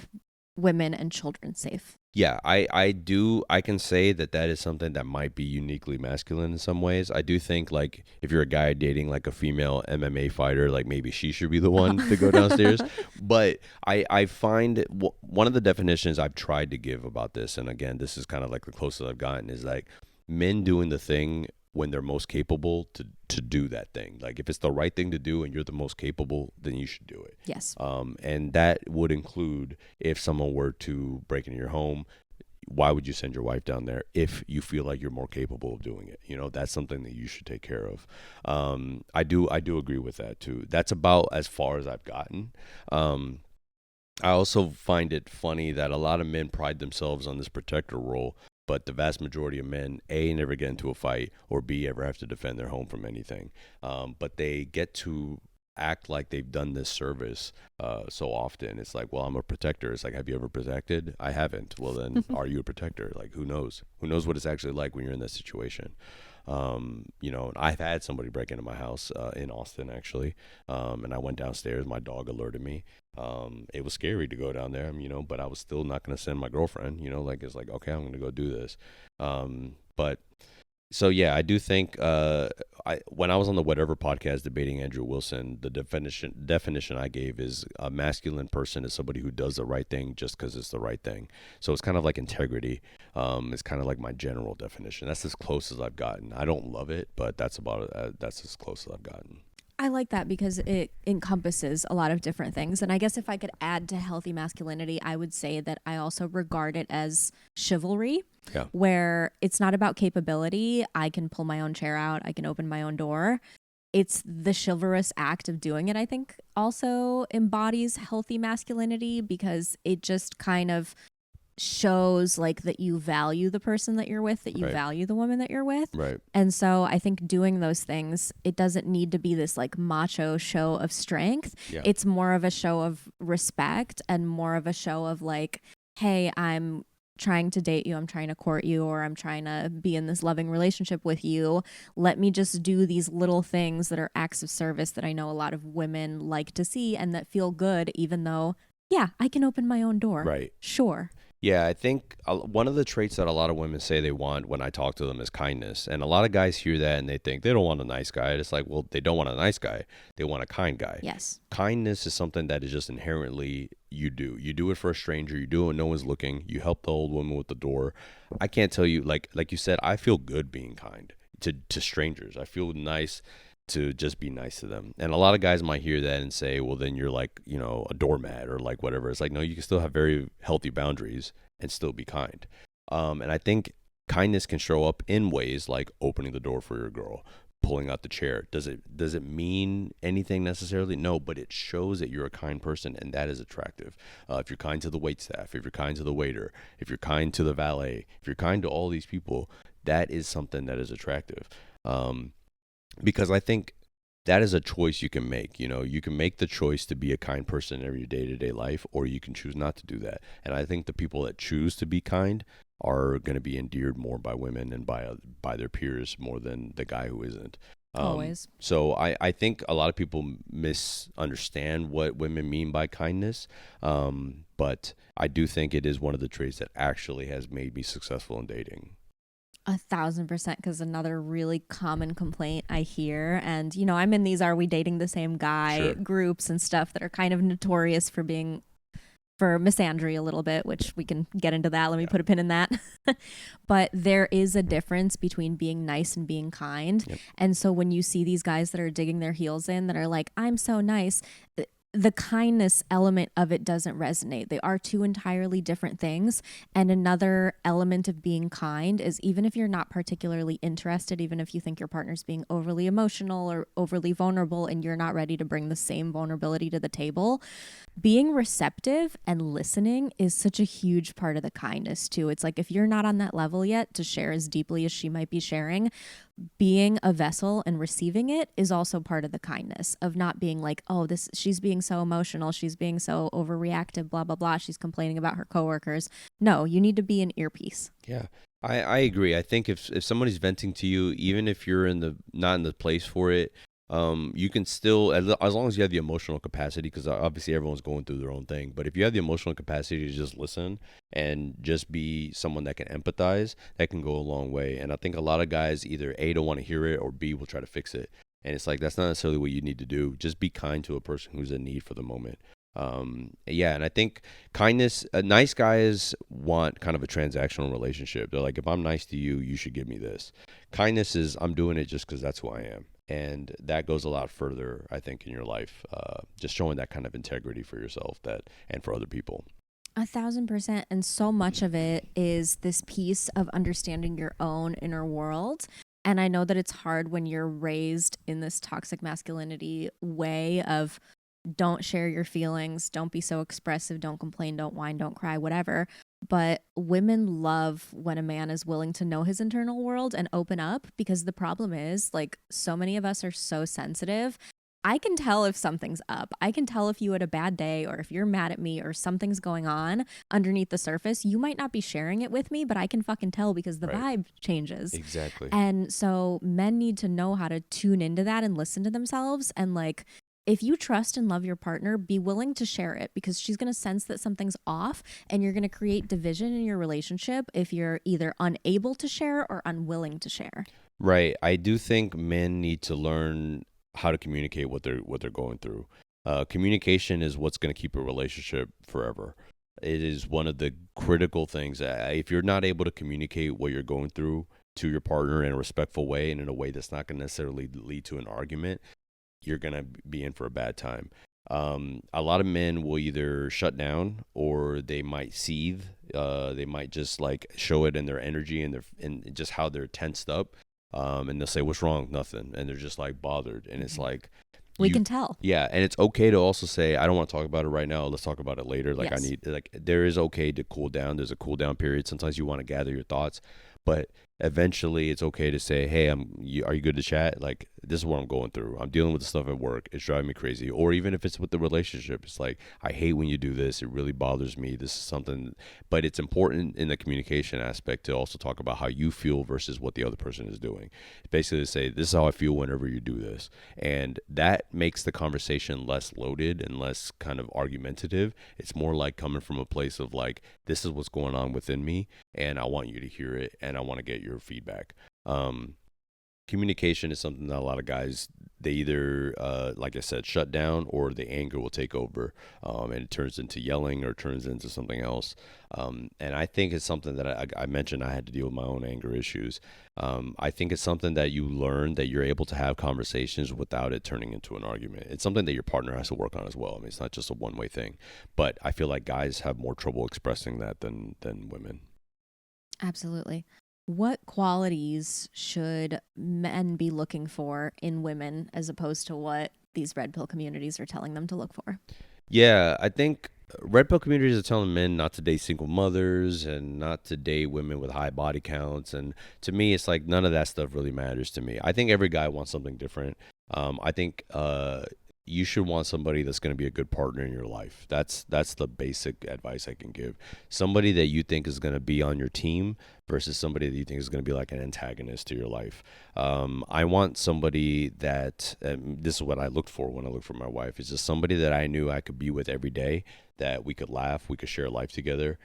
women and children safe. Yeah, I can say that that is something that might be uniquely masculine in some ways. I do think, like, if you're a guy dating like a female MMA fighter, like maybe she should be the one to go downstairs. But I find one of the definitions I've tried to give about this, and again, this is kind of like the closest I've gotten, is like men doing the thing when they're most capable to do that thing. Like, if it's the right thing to do and you're the most capable, then you should do it. Yes. And that would include, if someone were to break into your home, why would you send your wife down there if you feel like you're more capable of doing it? That's something that you should take care of. I do agree with that too. That's about as far as I've gotten. I also find it funny that a lot of men pride themselves on this protector role, but the vast majority of men, A, never get into a fight, or B, ever have to defend their home from anything. But they get to act like they've done this service so often. It's like, well, I'm a protector. It's like, have you ever protected? I haven't. Well, then, are you a protector? Like, who knows? Who knows what it's actually like when you're in that situation? I've had somebody break into my house in Austin, actually, and I went downstairs. My dog alerted me. It was scary to go down there, but I was still not going to send my girlfriend. Like, it's like, okay, I'm going to go do this. But so yeah, I do think when I was on the Whatever podcast debating Andrew Wilson, the definition I gave is a masculine person is somebody who does the right thing just because it's the right thing. So it's kind of like integrity. It's kind of like my general definition. That's as close as I've gotten. I don't love it, but that's as close as I've gotten. I like that because it encompasses a lot of different things. And I guess if I could add to healthy masculinity, I would say that I also regard it as chivalry, Yeah. where it's not about capability. I can pull my own chair out, I can open my own door. It's the chivalrous act of doing it, I think, also embodies healthy masculinity, because it just kind of shows like that you value the person that you're with, that you Right. value the woman that you're with. Right. And so I think doing those things, it doesn't need to be this like macho show of strength. Yeah. It's more of a show of respect, and more of a show of like, hey, I'm trying to date you, I'm trying to court you, or I'm trying to be in this loving relationship with you. Let me just do these little things that are acts of service that I know a lot of women like to see and that feel good, even though, yeah, I can open my own door. Right. Sure. Yeah, I think one of the traits that a lot of women say they want when I talk to them is kindness. And a lot of guys hear that and they think they don't want a nice guy. It's like, well, they don't want a nice guy. They want a kind guy. Yes. Kindness is something that is just inherently you do. You do it for a stranger. You do it when no one's looking. You help the old woman with the door. I can't tell you, like you said, I feel good being kind to strangers. I feel nice to just be nice to them. And a lot of guys might hear that and say, well, then you're like, you know, a doormat or like whatever. It's like, no, you can still have very healthy boundaries and still be kind. And I think kindness can show up in ways like opening the door for your girl, pulling out the chair. Does it mean anything necessarily? No, but it shows that you're a kind person, and that is attractive. If you're kind to the wait staff, if you're kind to the waiter, if you're kind to the valet, if you're kind to all these people, that is something that is attractive. Because I think that is a choice you can make. You know, you can make the choice to be a kind person in your day-to-day life, or you can choose not to do that. And I think the people that choose to be kind are going to be endeared more by women and by their peers more than the guy who isn't. Always. So I think a lot of people misunderstand what women mean by kindness. But I do think it is one of the traits that actually has made me successful in dating. 1,000%, because another really common complaint I hear, and you know, I'm in these "Are we dating the same guy?" Sure. groups and stuff that are kind of notorious for being for misandry a little bit, which we can get into that. Let me put a pin in that. But there is a difference between being nice and being kind. Yep. And so when you see these guys that are digging their heels in, that are like, I'm so nice, the kindness element of it doesn't resonate. They are two entirely different things. And another element of being kind is, even if you're not particularly interested, even if you think your partner's being overly emotional or overly vulnerable and you're not ready to bring the same vulnerability to the table, being receptive and listening is such a huge part of the kindness too. It's like, if you're not on that level yet to share as deeply as she might be sharing, being a vessel and receiving it is also part of the kindness of not being like, oh, this, she's being so emotional, she's being so overreactive, blah blah blah, she's complaining about her coworkers. No, you need to be an earpiece. Yeah, I agree. I think if somebody's venting to you, even if you're not in the place for it, you can still, as long as you have the emotional capacity, because obviously everyone's going through their own thing. But if you have the emotional capacity to just listen and just be someone that can empathize, that can go a long way. And I think a lot of guys either A, don't want to hear it, or B, will try to fix it. And it's like, that's not necessarily what you need to do. Just be kind to a person who's in need for the moment. Yeah, and I think kindness, nice guys want kind of a transactional relationship. They're like, if I'm nice to you, you should give me this. Kindness is, I'm doing it just because that's who I am. And that goes a lot further, I think, in your life. Just showing that kind of integrity for yourself and for other people. 1,000%. And so much of it is this piece of understanding your own inner world. And I know that it's hard when you're raised in this toxic masculinity way of, don't share your feelings, don't be so expressive, don't complain, don't whine, don't cry, whatever. But women love when a man is willing to know his internal world and open up, because the problem is, like, so many of us are so sensitive. I can tell if something's up. I can tell if you had a bad day, or if you're mad at me, or something's going on underneath the surface. You might not be sharing it with me, but I can fucking tell, because the vibe changes. Exactly. And so men need to know how to tune into that and listen to themselves. And like, if you trust and love your partner, be willing to share it, because she's going to sense that something's off, and you're going to create division in your relationship if you're either unable to share or unwilling to share. Right. I do think men need to learn how to communicate what they're going through. Communication is what's going to keep a relationship forever. It is one of the critical things. If you're not able to communicate what you're going through to your partner in a respectful way and in a way that's not going to necessarily lead to an argument, you're going to be in for a bad time. A lot of men will either shut down, or they might seethe. They might just like show it in their energy and just how they're tensed up. And they'll say, "What's wrong?" Nothing. And they're just like bothered. And it's like, we can tell. Yeah. And it's okay to also say, I don't want to talk about it right now. Let's talk about it later. Like, yes. There is okay to cool down. There's a cool down period. Sometimes you want to gather your thoughts, but eventually it's okay to say, hey, are you good to chat? Like, this is what I'm going through. I'm dealing with the stuff at work. It's driving me crazy. Or even if it's with the relationship, it's like, I hate when you do this. It really bothers me. This is something, but it's important in the communication aspect to also talk about how you feel versus what the other person is doing. Basically to say, this is how I feel whenever you do this. And that makes the conversation less loaded and less kind of argumentative. It's more like coming from a place of like, this is what's going on within me, and I want you to hear it, and I want to get your feedback. communication is something that a lot of guys, they either like I said, shut down, or the anger will take over, and it turns into yelling or turns into something else. And I think it's something that I mentioned. I had to deal with my own anger issues. I think it's something that you learn, that you're able to have conversations without it turning into an argument. It's something that your partner has to work on as well. I mean, it's not just a one way thing, but I feel like guys have more trouble expressing that than women. Absolutely. What qualities should men be looking for in women as opposed to what these red pill communities are telling them to look for? Yeah, I think red pill communities are telling men not to date single mothers and not to date women with high body counts. And to me, it's like none of that stuff really matters to me. I think every guy wants something different. I think you should want somebody that's going to be a good partner in your life. That's the basic advice I can give. Somebody that you think is going to be on your team versus somebody that you think is going to be like an antagonist to your life. I want somebody that, this is what I looked for when I looked for my wife, is just somebody that I knew I could be with every day, that we could laugh, we could share life together.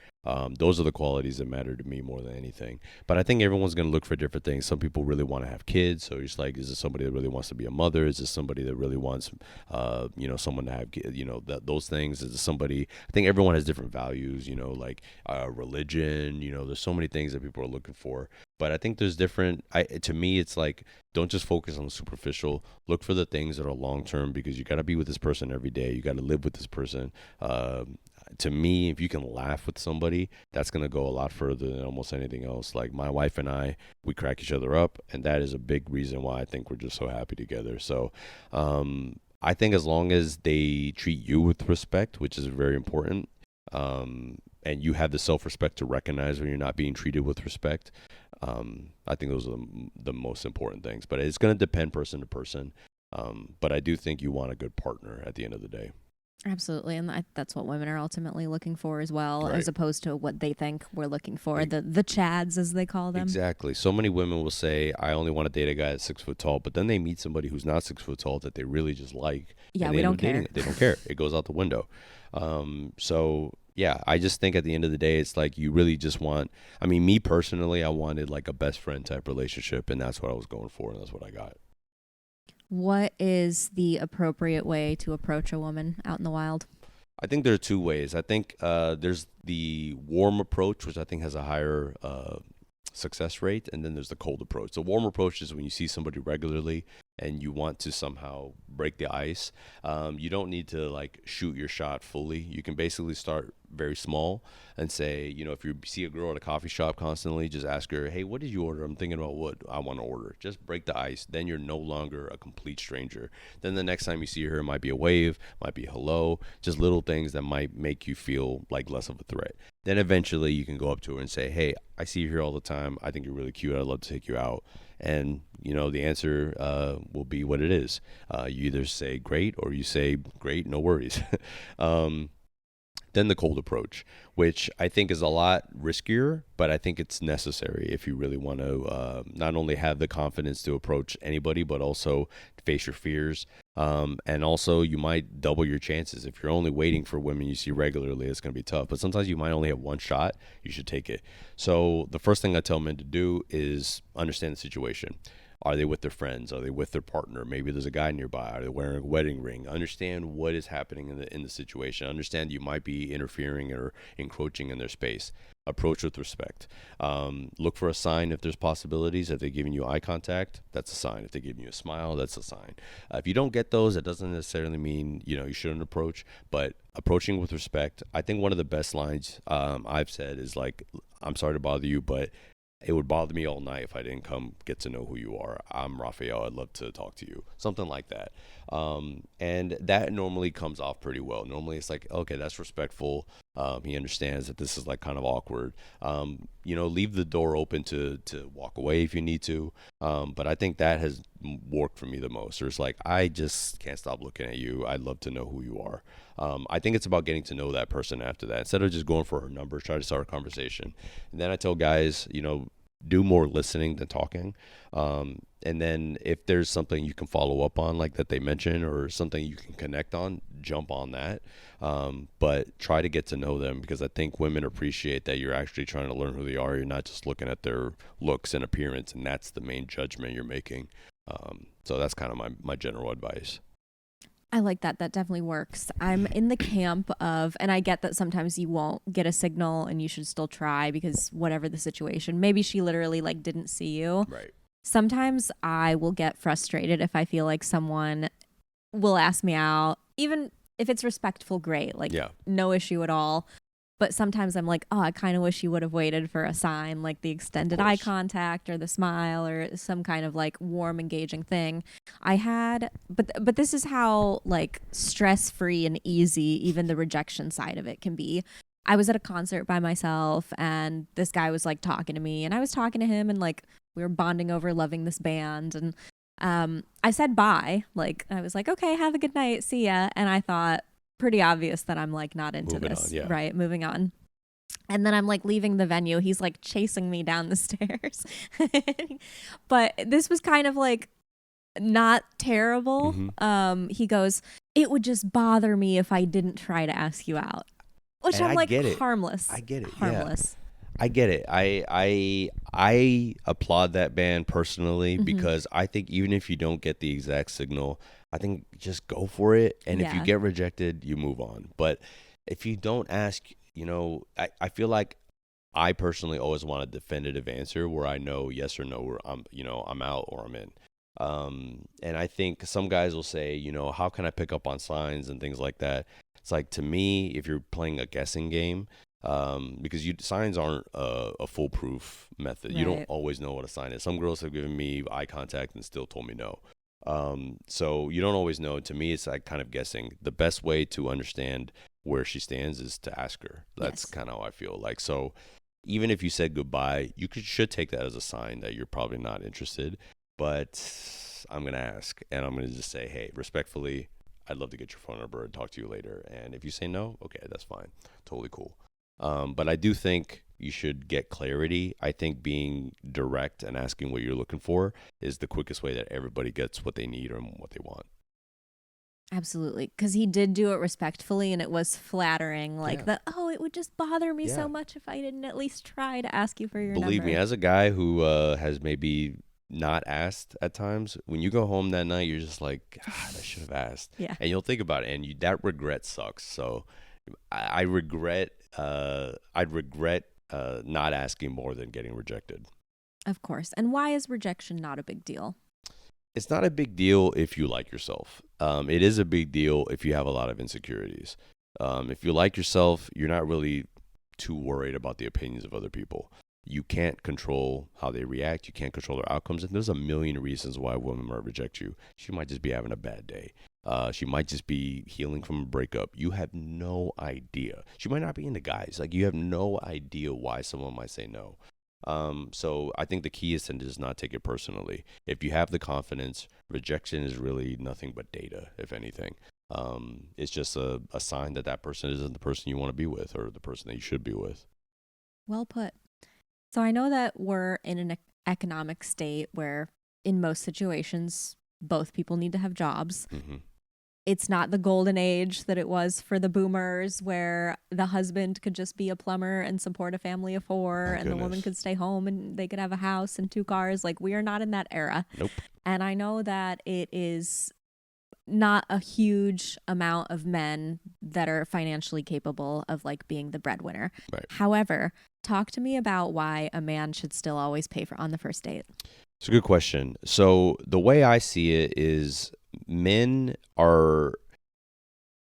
Those are the qualities that matter to me more than anything. But I think everyone's going to look for different things. Some people really want to have kids. So it's like, is this somebody that really wants to be a mother? Is this somebody that really wants, someone to have, those things? Is this somebody, I think everyone has different values, like religion, there's so many things that people are looking for. But I think there's different, to me, it's like, don't just focus on the superficial. Look for the things that are long term, because you got to be with this person every day. You got to live with this person. To me, if you can laugh with somebody, that's going to go a lot further than almost anything else. Like my wife and I, we crack each other up, and that is a big reason why I think we're just so happy together. So I think as long as they treat you with respect, which is very important, and you have the self-respect to recognize when you're not being treated with respect, I think those are the most important things. But it's going to depend person to person. But I do think you want a good partner at the end of the day. Absolutely, and that's what women are ultimately looking for as well, Right. as opposed to what they think we're looking for, E- the chads as they call them. Exactly. So many women will say, I only want to date a guy that's 6 foot tall, but then they meet somebody who's not 6 foot tall that they really just like, Yeah, and they we end don't up dating care. it. They don't care. It goes out the window. So yeah, I just think at the end of the day, it's like you really just want, I mean, me personally, I wanted like a best friend type relationship, and that's what I was going for, and that's what I got. What is the appropriate way to approach a woman out in the wild? I think there are two ways. I think there's the warm approach, which I think has a higher success rate, and then there's the cold approach. The warm approach is when you see somebody regularly and you want to somehow break the ice. You don't need to like shoot your shot fully. You can basically start very small and say, if you see a girl at a coffee shop constantly, just ask her, hey, what did you order? I'm thinking about what I want to order. Just break the ice. Then you're no longer a complete stranger. Then the next time you see her, it might be a wave, might be a hello, just little things that might make you feel like less of a threat. Then eventually you can go up to her and say, hey, I see you here all the time. I think you're really cute. I'd love to take you out. And, the answer will be what it is. You either say great, or you say great, no worries. Then the cold approach, which I think is a lot riskier, but I think it's necessary if you really want to not only have the confidence to approach anybody, but also face your fears. And also, you might double your chances. If you're only waiting for women you see regularly, it's going to be tough. But sometimes you might only have one shot. You should take it. So the first thing I tell men to do is understand the situation. Are they with their friends? Are they with their partner? Maybe there's a guy nearby. Are they wearing a wedding ring? Understand what is happening in the situation. Understand you might be interfering or encroaching in their space. Approach with respect. Look for a sign if there's possibilities. If they're giving you eye contact, that's a sign. If they're giving you a smile, that's a sign. If you don't get those, that doesn't necessarily mean you shouldn't approach. But approaching with respect, I think one of the best lines I've said is like, "I'm sorry to bother you, but it would bother me all night if I didn't come get to know who you are. I'm Rafael. I'd love to talk to you." Something like that. And that normally comes off pretty well. Normally it's like, okay, that's respectful. He understands that this is like kind of awkward. Leave the door open to walk away if you need to. But I think that has worked for me the most. There's like, I just can't stop looking at you. I'd love to know who you are. I think it's about getting to know that person after that. Instead of just going for her number, try to start a conversation. And then I tell guys, do more listening than talking. And then if there's something you can follow up on, like that they mentioned, or something you can connect on, jump on that. But try to get to know them, because I think women appreciate that you're actually trying to learn who they are. You're not just looking at their looks and appearance, and that's the main judgment you're making. So that's kind of my general advice. I like that. That definitely works. I'm in the camp of, and I get that sometimes you won't get a signal and you should still try because whatever the situation, maybe she literally like didn't see you. Right. Sometimes I will get frustrated if I feel like someone will ask me out, even if it's respectful, great, like Yeah. no issue at all. But sometimes I'm like, oh, I kind of wish you would have waited for a sign, like the extended eye contact or the smile or some kind of like warm, engaging thing. I had, but this is how like stress free and easy even the rejection side of it can be. I was at a concert by myself and this guy was like talking to me and I was talking to him and like we were bonding over loving this band and I said bye. Like I was like, okay, have a good night, see ya. And I thought, pretty obvious that I'm like not into Moving this. on, yeah. Right, moving on. And then I'm like leaving the venue. He's like chasing me down the stairs. But this was kind of like not terrible. He goes, "It would just bother me if I didn't try to ask you out." Which And I'm I like, get it. harmless. I get it. Harmless. Yeah. I get it. I applaud that band personally, because I think even if you don't get the exact signal, I think just go for it. And if you Yeah. get rejected, you move on. But if you don't ask, I feel like I personally always want a definitive answer where I know yes or no, where I'm out or I'm in. And I think some guys will say, how can I pick up on signs and things like that? It's like, to me, if you're playing a guessing game, because signs aren't a foolproof method. You don't Right. always know what a sign is. Some girls have given me eye contact and still told me no. So you don't always know. To me, it's like kind of guessing. The best way to understand where she stands is to ask her. That's Yes. kind of how I feel. Like, so even if you said goodbye, should take that as a sign that you're probably not interested. But I'm gonna ask, and I'm gonna just say, hey, respectfully, I'd love to get your phone number and talk to you later. And if you say no, okay, that's fine, totally cool. But I do think you should get clarity. I think being direct and asking what you're looking for is the quickest way that everybody gets what they need or what they want. Absolutely. Because he did do it respectfully and it was flattering. Like, Yeah. it would just bother me Yeah. so much if I didn't at least try to ask you for your Believe number. me, as a guy who has maybe not asked at times, when you go home that night, you're just like, God, I should have asked. Yeah. And you'll think about it, and that regret sucks. So I regret, I'd regret not asking more than getting rejected. Of course. And why is rejection not a big deal? It's not a big deal if you like yourself. It is a big deal if you have a lot of insecurities. If you like yourself, you're not really too worried about the opinions of other people. You can't control how they react. You can't control their outcomes. And there's a million reasons why a woman might reject you. She might just be having a bad day. She might just be healing from a breakup. You have no idea. She might not be into guys. Like, you have no idea why someone might say no. So I think the key is to just not take it personally. If you have the confidence, rejection is really nothing but data, if anything. It's just a sign that that person isn't the person you want to be with, or the person that you should be with. Well put. So I know that we're in an economic state where, in most situations, both people need to have jobs. Mm-hmm. It's not the golden age that it was for the boomers, where the husband could just be a plumber and support a family of four, Oh, and the woman goodness. could stay home and they could have a house and 2 cars. Like, we are not in that era. Nope. And I know that it is not a huge amount of men that are financially capable of like being the breadwinner. Right. However, talk to me about why a man should still always pay for on the first date. It's a good question. So the way I see it is men are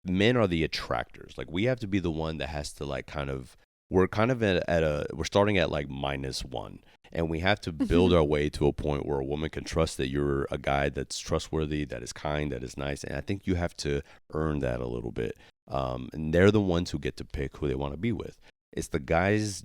the attractors. Like, we have to be the one that has to like we're kind of we're starting at like -1, and we have to build our way to a point where a woman can trust that you're a guy that's trustworthy, that is kind, that is nice. And I think you have to earn that a little bit. And they're the ones who get to pick who they want to be with. It's the guy's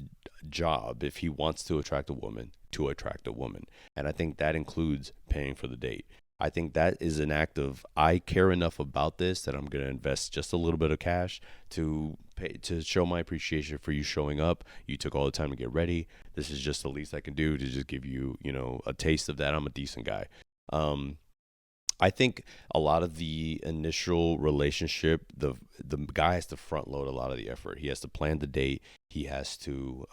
job, if he wants to attract a woman, to attract a woman. And I think that includes paying for the date. I think that is an act of, I care enough about this that I'm going to invest just a little bit of cash to pay, to show my appreciation for you showing up. You took all the time to get ready. this is just the least I can do to just give you, you know, a taste of that. I'm a decent guy. Um, I think a lot of the initial relationship, the guy has to front load a lot of the effort. He has to plan the date. He has to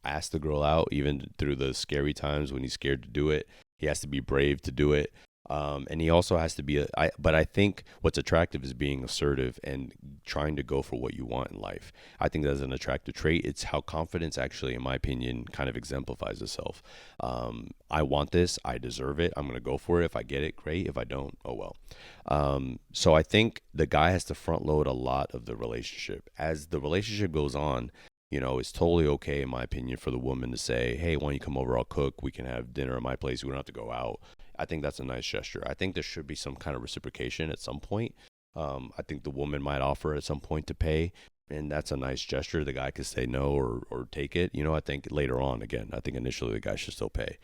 ask the girl out, even through the scary times when he's scared to do it. He has to be brave to do it. And he also has to be but I think what's attractive is being assertive and trying to go for what you want in life. I think that's an attractive trait. It's how confidence actually, in my opinion, kind of exemplifies itself. I want this. I deserve it. I'm going to go for it. If I get it, great. If I don't, oh well. So I think the guy has to front load a lot of the relationship. As the relationship goes on, you know, it's totally okay, in my opinion, for the woman to say, hey, why don't you come over? I'll cook. We can have dinner at my place. We don't have to go out. I think that's a nice gesture. I think there should be some kind of reciprocation at some point. I think the woman might offer at some point to pay, and that's a nice gesture. The guy could say no or take it. You know, I think later on, again, I think initially the guy should still pay.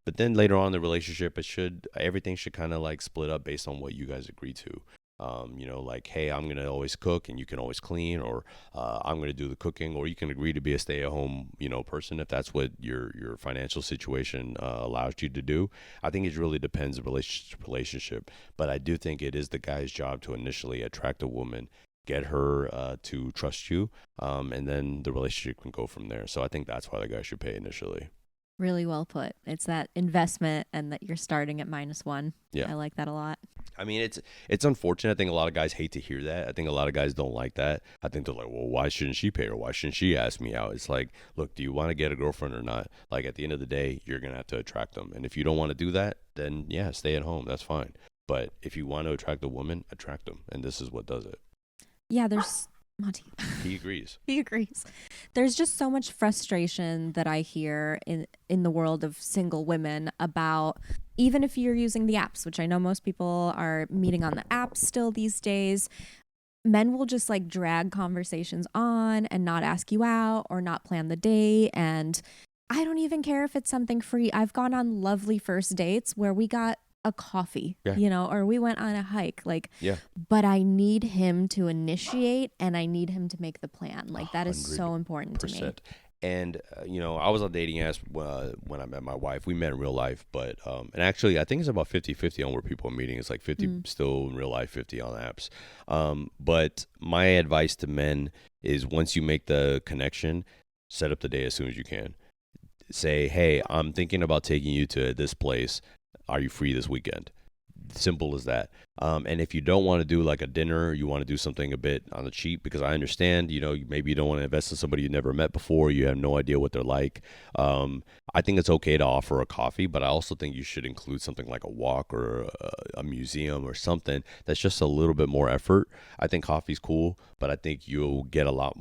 But then later on in the relationship, everything should kind of like split up based on what you guys agree to. You know, like, hey, I'm going to always cook and you can always clean, or I'm going to do the cooking, or you can agree to be a stay-at-home, you know, person if that's what your financial situation allows you to do. I think it really depends on relationship, but I do think it is the guy's job to initially attract a woman, get her to trust you, and then the relationship can go from there. So I think that's why the guy should pay initially. Really well put. It's that investment and that you're starting at -1. Yeah. I like that a lot. I mean, it's unfortunate. I think a lot of guys hate to hear that. I think a lot of guys don't like that. I think they're like, well, why shouldn't she pay, or why shouldn't she ask me out? It's like, look, do you want to get a girlfriend or not? Like, at the end of the day, you're going to have to attract them. And if you don't want to do that, then yeah, stay at home. That's fine. But if you want to attract a woman, attract them. And this is what does it. Yeah, there's Monty. He agrees. He agrees. There's just so much frustration that I hear in the world of single women about, even if you're using the apps, which I know most people are meeting on the apps still these days, men will just like drag conversations on and not ask you out or not plan the date. And I don't even care if it's something free. I've gone on lovely first dates where we got a coffee, Yeah. you know, or we went on a hike, like, Yeah. but I need him to initiate and I need him to make the plan. Like, that is so important to me. 100%. And you know, I was on dating apps when I met my wife. We met in real life, but and actually, I think it's about 50-50 on where people are meeting. It's like 50 still in real life, 50 on apps. But my advice to men is, once you make the connection, set up the day as soon as you can. Say, hey, I'm thinking about taking you to this place. Are you free this weekend? Simple as that. And if you don't want to do like a dinner, you want to do something a bit on the cheap, because I understand, you know, maybe you don't want to invest in somebody you never met before. You have no idea what they're like. I think it's okay to offer a coffee, but I also think you should include something like a walk or a museum or something that's just a little bit more effort. I think coffee's cool, but I think you'll get a lot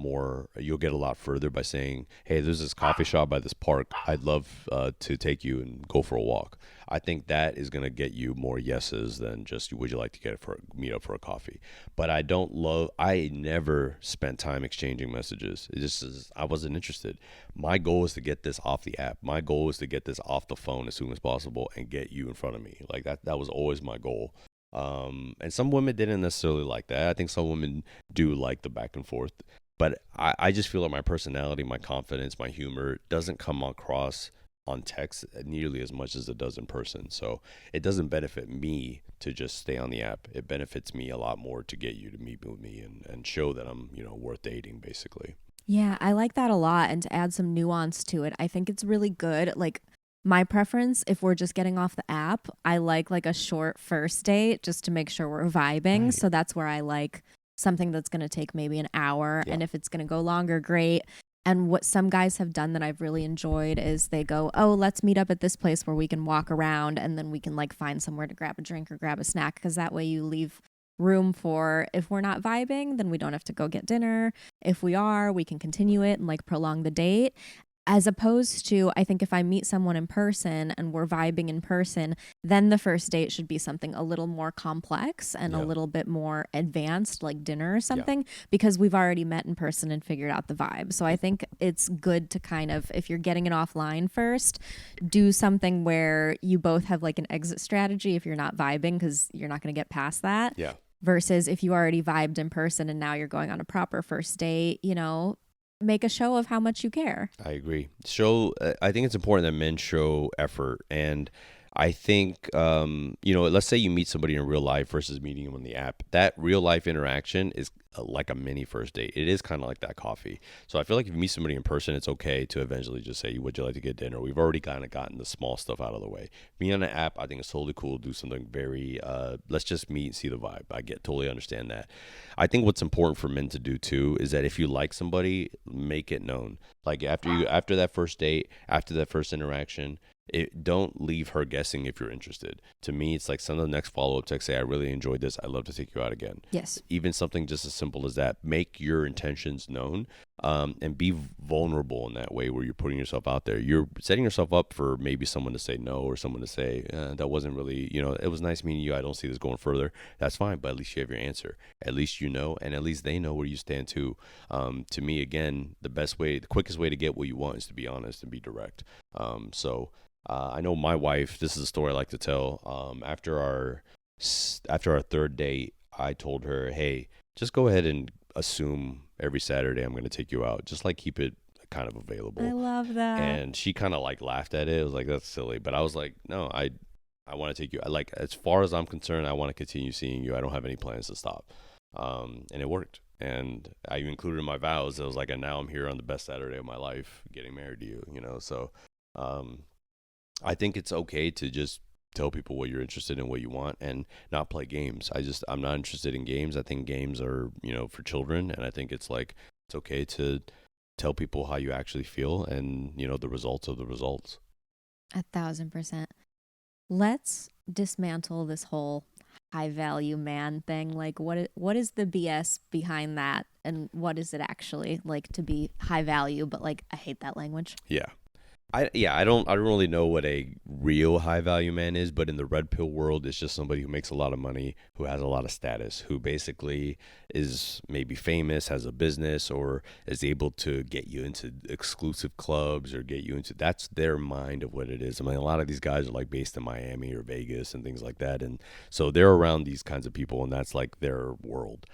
further by saying, hey, there's this coffee shop by this park. I'd love to take you and go for a walk. I think that is going to get you more yeses than just, would you like to meet up for a coffee? But I never spent time exchanging messages. It just is, I wasn't interested. My goal is to get this off the app. My goal is to get this off the phone as soon as possible and get you in front of me. Like that was always my goal. And some women didn't necessarily like that. I think some women do like the back and forth. But I just feel like my personality, my confidence, my humor doesn't come across on text nearly as much as it does in person. So it doesn't benefit me to just stay on the app. It benefits me a lot more to get you to meet with me and show that I'm, you know, worth dating, basically. Yeah, I like that a lot. And to add some nuance to it, I think it's really good. Like, my preference, if we're just getting off the app, I like a short first date just to make sure we're vibing. Right. So that's where I like something that's going to take maybe an hour. Yeah. And if it's going to go longer, great. And what some guys have done that I've really enjoyed is they go, oh, let's meet up at this place where we can walk around, and then we can like find somewhere to grab a drink or grab a snack, because that way you leave room for, if we're not vibing, then we don't have to go get dinner. If we are, we can continue it and like prolong the date. As opposed to, I think if I meet someone in person and we're vibing in person, then the first date should be something a little more complex and a little bit more advanced, like dinner or something, because we've already met in person and figured out the vibe. So I think it's good to kind of, if you're getting it offline first, do something where you both have like an exit strategy if you're not vibing, because you're not going to get past that. Yeah. Versus if you already vibed in person and now you're going on a proper first date, you know, make a show of how much you care. I agree. I think it's important that men show effort. And I think, let's say you meet somebody in real life versus meeting them on the app. That real life interaction is like a mini first date. It is kind of like that coffee. So I feel like if you meet somebody in person, it's okay to eventually just say, would you like to get dinner? We've already kind of gotten the small stuff out of the way. Being on an app, I think it's totally cool to do something very, let's just meet and see the vibe. Totally understand that. I think what's important for men to do too is that if you like somebody, make it known. Like after that first date, after that first interaction, don't leave her guessing if you're interested. To me, it's like send the next follow up text. Say, I really enjoyed this. I'd love to take you out again. Yes. Even something just as simple as that. Make your intentions known, and be vulnerable in that way where you're putting yourself out there. You're setting yourself up for maybe someone to say no, or someone to say that wasn't really, it was nice meeting you. I don't see this going further. That's fine, but at least you have your answer. At least you know, and at least they know where you stand too. To me, again, the quickest way to get what you want is to be honest and be direct. I know my wife. This is a story I like to tell. After our third date, I told her, "Hey, just go ahead and assume every Saturday I'm going to take you out. Just like keep it kind of available." I love that. And she kind of like laughed at it. It was like, "That's silly," but I was like, "No, I want to take you. Like as far as I'm concerned, I want to continue seeing you. I don't have any plans to stop." And it worked. And I included in my vows. It was like, and now I'm here on the best Saturday of my life, getting married to you. So. I think it's okay to just tell people what you're interested in, what you want, and not play games. I'm not interested in games. I think games are, for children, and I think it's okay to tell people how you actually feel and, the results of the results. 1,000%. Let's dismantle this whole high value man thing. Like what is the BS behind that, and what is it actually like to be high value, but like I hate that language. Yeah. I don't really know what a real high value man is, but in the red pill world, it's just somebody who makes a lot of money, who has a lot of status, who basically is maybe famous, has a business, or is able to get you into exclusive clubs or get you into. That's their mind of what it is. I mean, a lot of these guys are like based in Miami or Vegas and things like that, and so they're around these kinds of people, and that's like their world.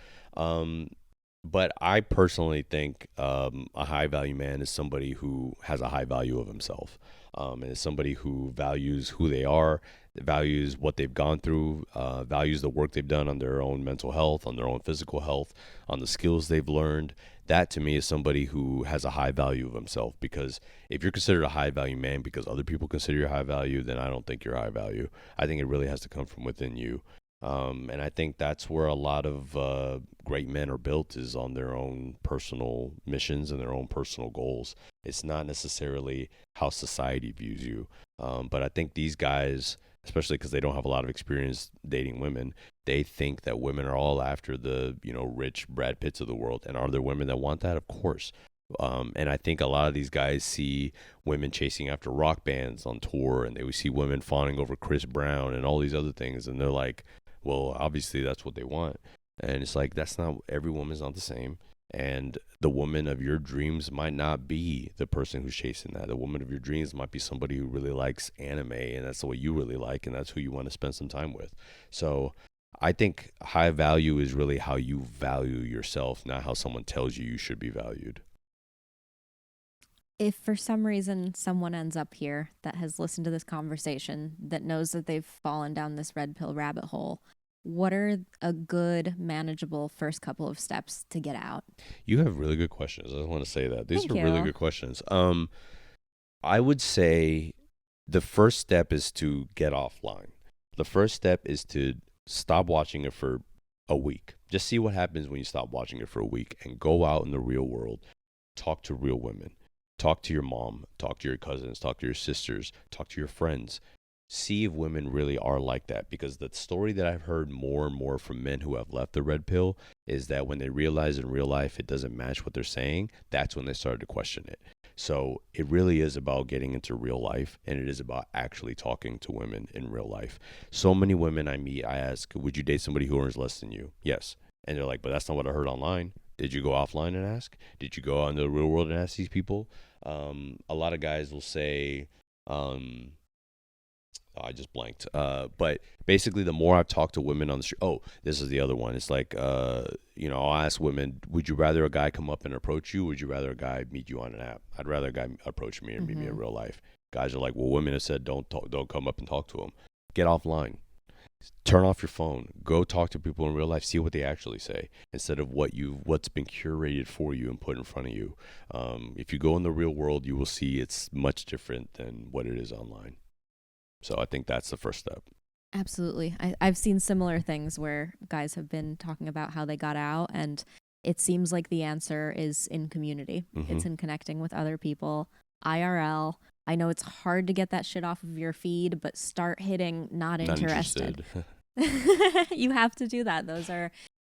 But I personally think a high value man is somebody who has a high value of himself, and is somebody who values who they are, values what they've gone through, values the work they've done on their own mental health, on their own physical health, on the skills they've learned. That to me is somebody who has a high value of himself. Because if you're considered a high value man because other people consider you high value, then I don't think you're high value. I think it really has to come from within you. And I think that's where a lot of great men are built, is on their own personal missions and their own personal goals. It's not necessarily how society views you. But I think these guys, especially because they don't have a lot of experience dating women, they think that women are all after the, rich Brad Pitts of the world. And are there women that want that? Of course. And I think a lot of these guys see women chasing after rock bands on tour, and they see women fawning over Chris Brown and all these other things. And they're like, well, obviously that's what they want. And it's like, that's not, every woman's not the same. And the woman of your dreams might not be the person who's chasing that. The woman of your dreams might be somebody who really likes anime, and that's what you really like, and that's who you want to spend some time with. So I think high value is really how you value yourself, not how someone tells you should be valued. If for some reason someone ends up here that has listened to this conversation, that knows that they've fallen down this red pill rabbit hole, what are a good manageable first couple of steps to get out? You have really good questions. I just want to say that these Thank are really you. good questions. I would say the first step is to get offline. The first step is to stop watching it for a week. Just see what happens when you stop watching it for a week, and go out in the real world. Talk to real women. Talk to your mom. Talk to your cousins. Talk to your sisters. Talk to your friends. See if women really are like that. Because the story that I've heard more and more from men who have left the red pill is that when they realize in real life it doesn't match what they're saying, that's when they started to question it. So it really is about getting into real life, and it is about actually talking to women in real life. So many women I meet, I ask, would you date somebody who earns less than you? Yes. And they're like, but that's not what I heard online. Did you go offline and ask? Did you go out into the real world and ask these people? A lot of guys will say, Oh, I just blanked. But basically, the more I've talked to women on the street, oh, this is the other one. It's like, I'll ask women, would you rather a guy come up and approach you? Or would you rather a guy meet you on an app? I'd rather a guy approach me or meet me in Mm-hmm. real life. Guys are like, well, women have said don't come up and talk to him. Get offline. Turn off your phone. Go talk to people in real life. See what they actually say instead of what's been curated for you and put in front of you. If you go in the real world, you will see it's much different than what it is online. So I think that's the first step. Absolutely. I've seen similar things where guys have been talking about how they got out, and it seems like the answer is in community. Hmm. It's in connecting with other people, IRL. I know it's hard to get that shit off of your feed, but start hitting not Not interested. interested. You have to do that.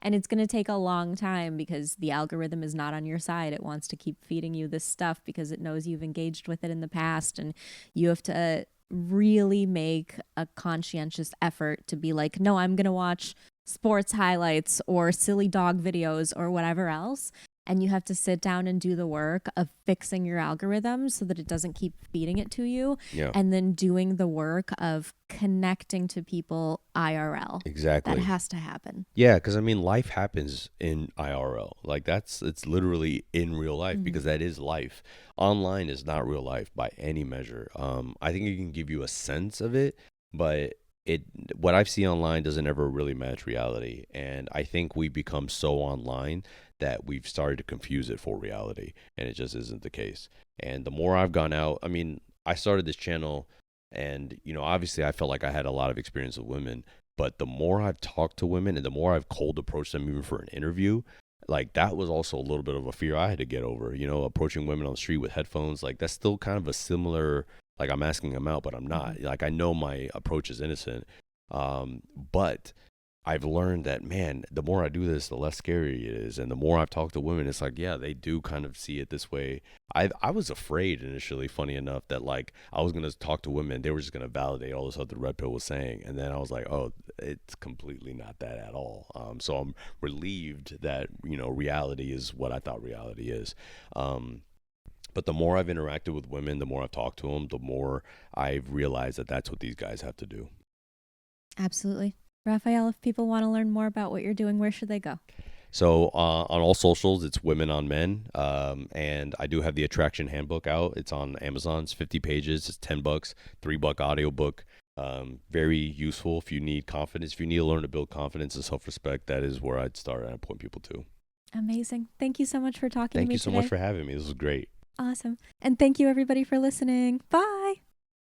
And it's going to take a long time because the algorithm is not on your side. It wants to keep feeding you this stuff because it knows you've engaged with it in the past. And you have to really make a conscientious effort to be like, no, I'm going to watch sports highlights or silly dog videos or whatever else. And you have to sit down and do the work of fixing your algorithm so that it doesn't keep feeding it to you. Yeah, And then doing the work of connecting to people IRL. That exactly. has to happen. Yeah, because I mean, life happens in IRL. Like it's literally in real life Mm-hmm. because that is life. Online is not real life by any measure. I think it can give you a sense of it, but it what I've seen online doesn't ever really match reality. And I think we become so online that we've started to confuse it for reality, and it just isn't the case. And the more I've gone out, I mean, I started this channel, and obviously, I felt like I had a lot of experience with women, but the more I've talked to women and the more I've cold approached them even for an interview, like that was also a little bit of a fear I had to get over. Approaching women on the street with headphones, like that's still kind of a similar, like I'm asking them out, but I'm Mm-hmm. not. Like I know my approach is innocent. But I've learned that, man, the more I do this, the less scary it is, and the more I've talked to women, it's like, yeah, they do kind of see it this way. I was afraid initially, funny enough, that like I was gonna talk to women, they were just gonna validate all this other red pill was saying, and then I was like, oh, it's completely not that at all. So I'm relieved that reality is what I thought reality is. Um, but the more I've interacted with women, the more I've talked to them, the more I've realized that that's what these guys have to do. Absolutely. Raphael, if people want to learn more about what you're doing, where should they go? So on all socials, it's Women on Men, and I do have the Attraction Handbook out. It's on Amazon. It's 50 pages. It's $10, $3 audiobook. Very useful if you need confidence. If you need to learn to build confidence and self-respect, that is where I'd start and I'd point people to. Amazing. Thank you so much for talking to Thank me you so much today. for having me. This was great. Awesome. And thank you, everybody, for listening. Bye.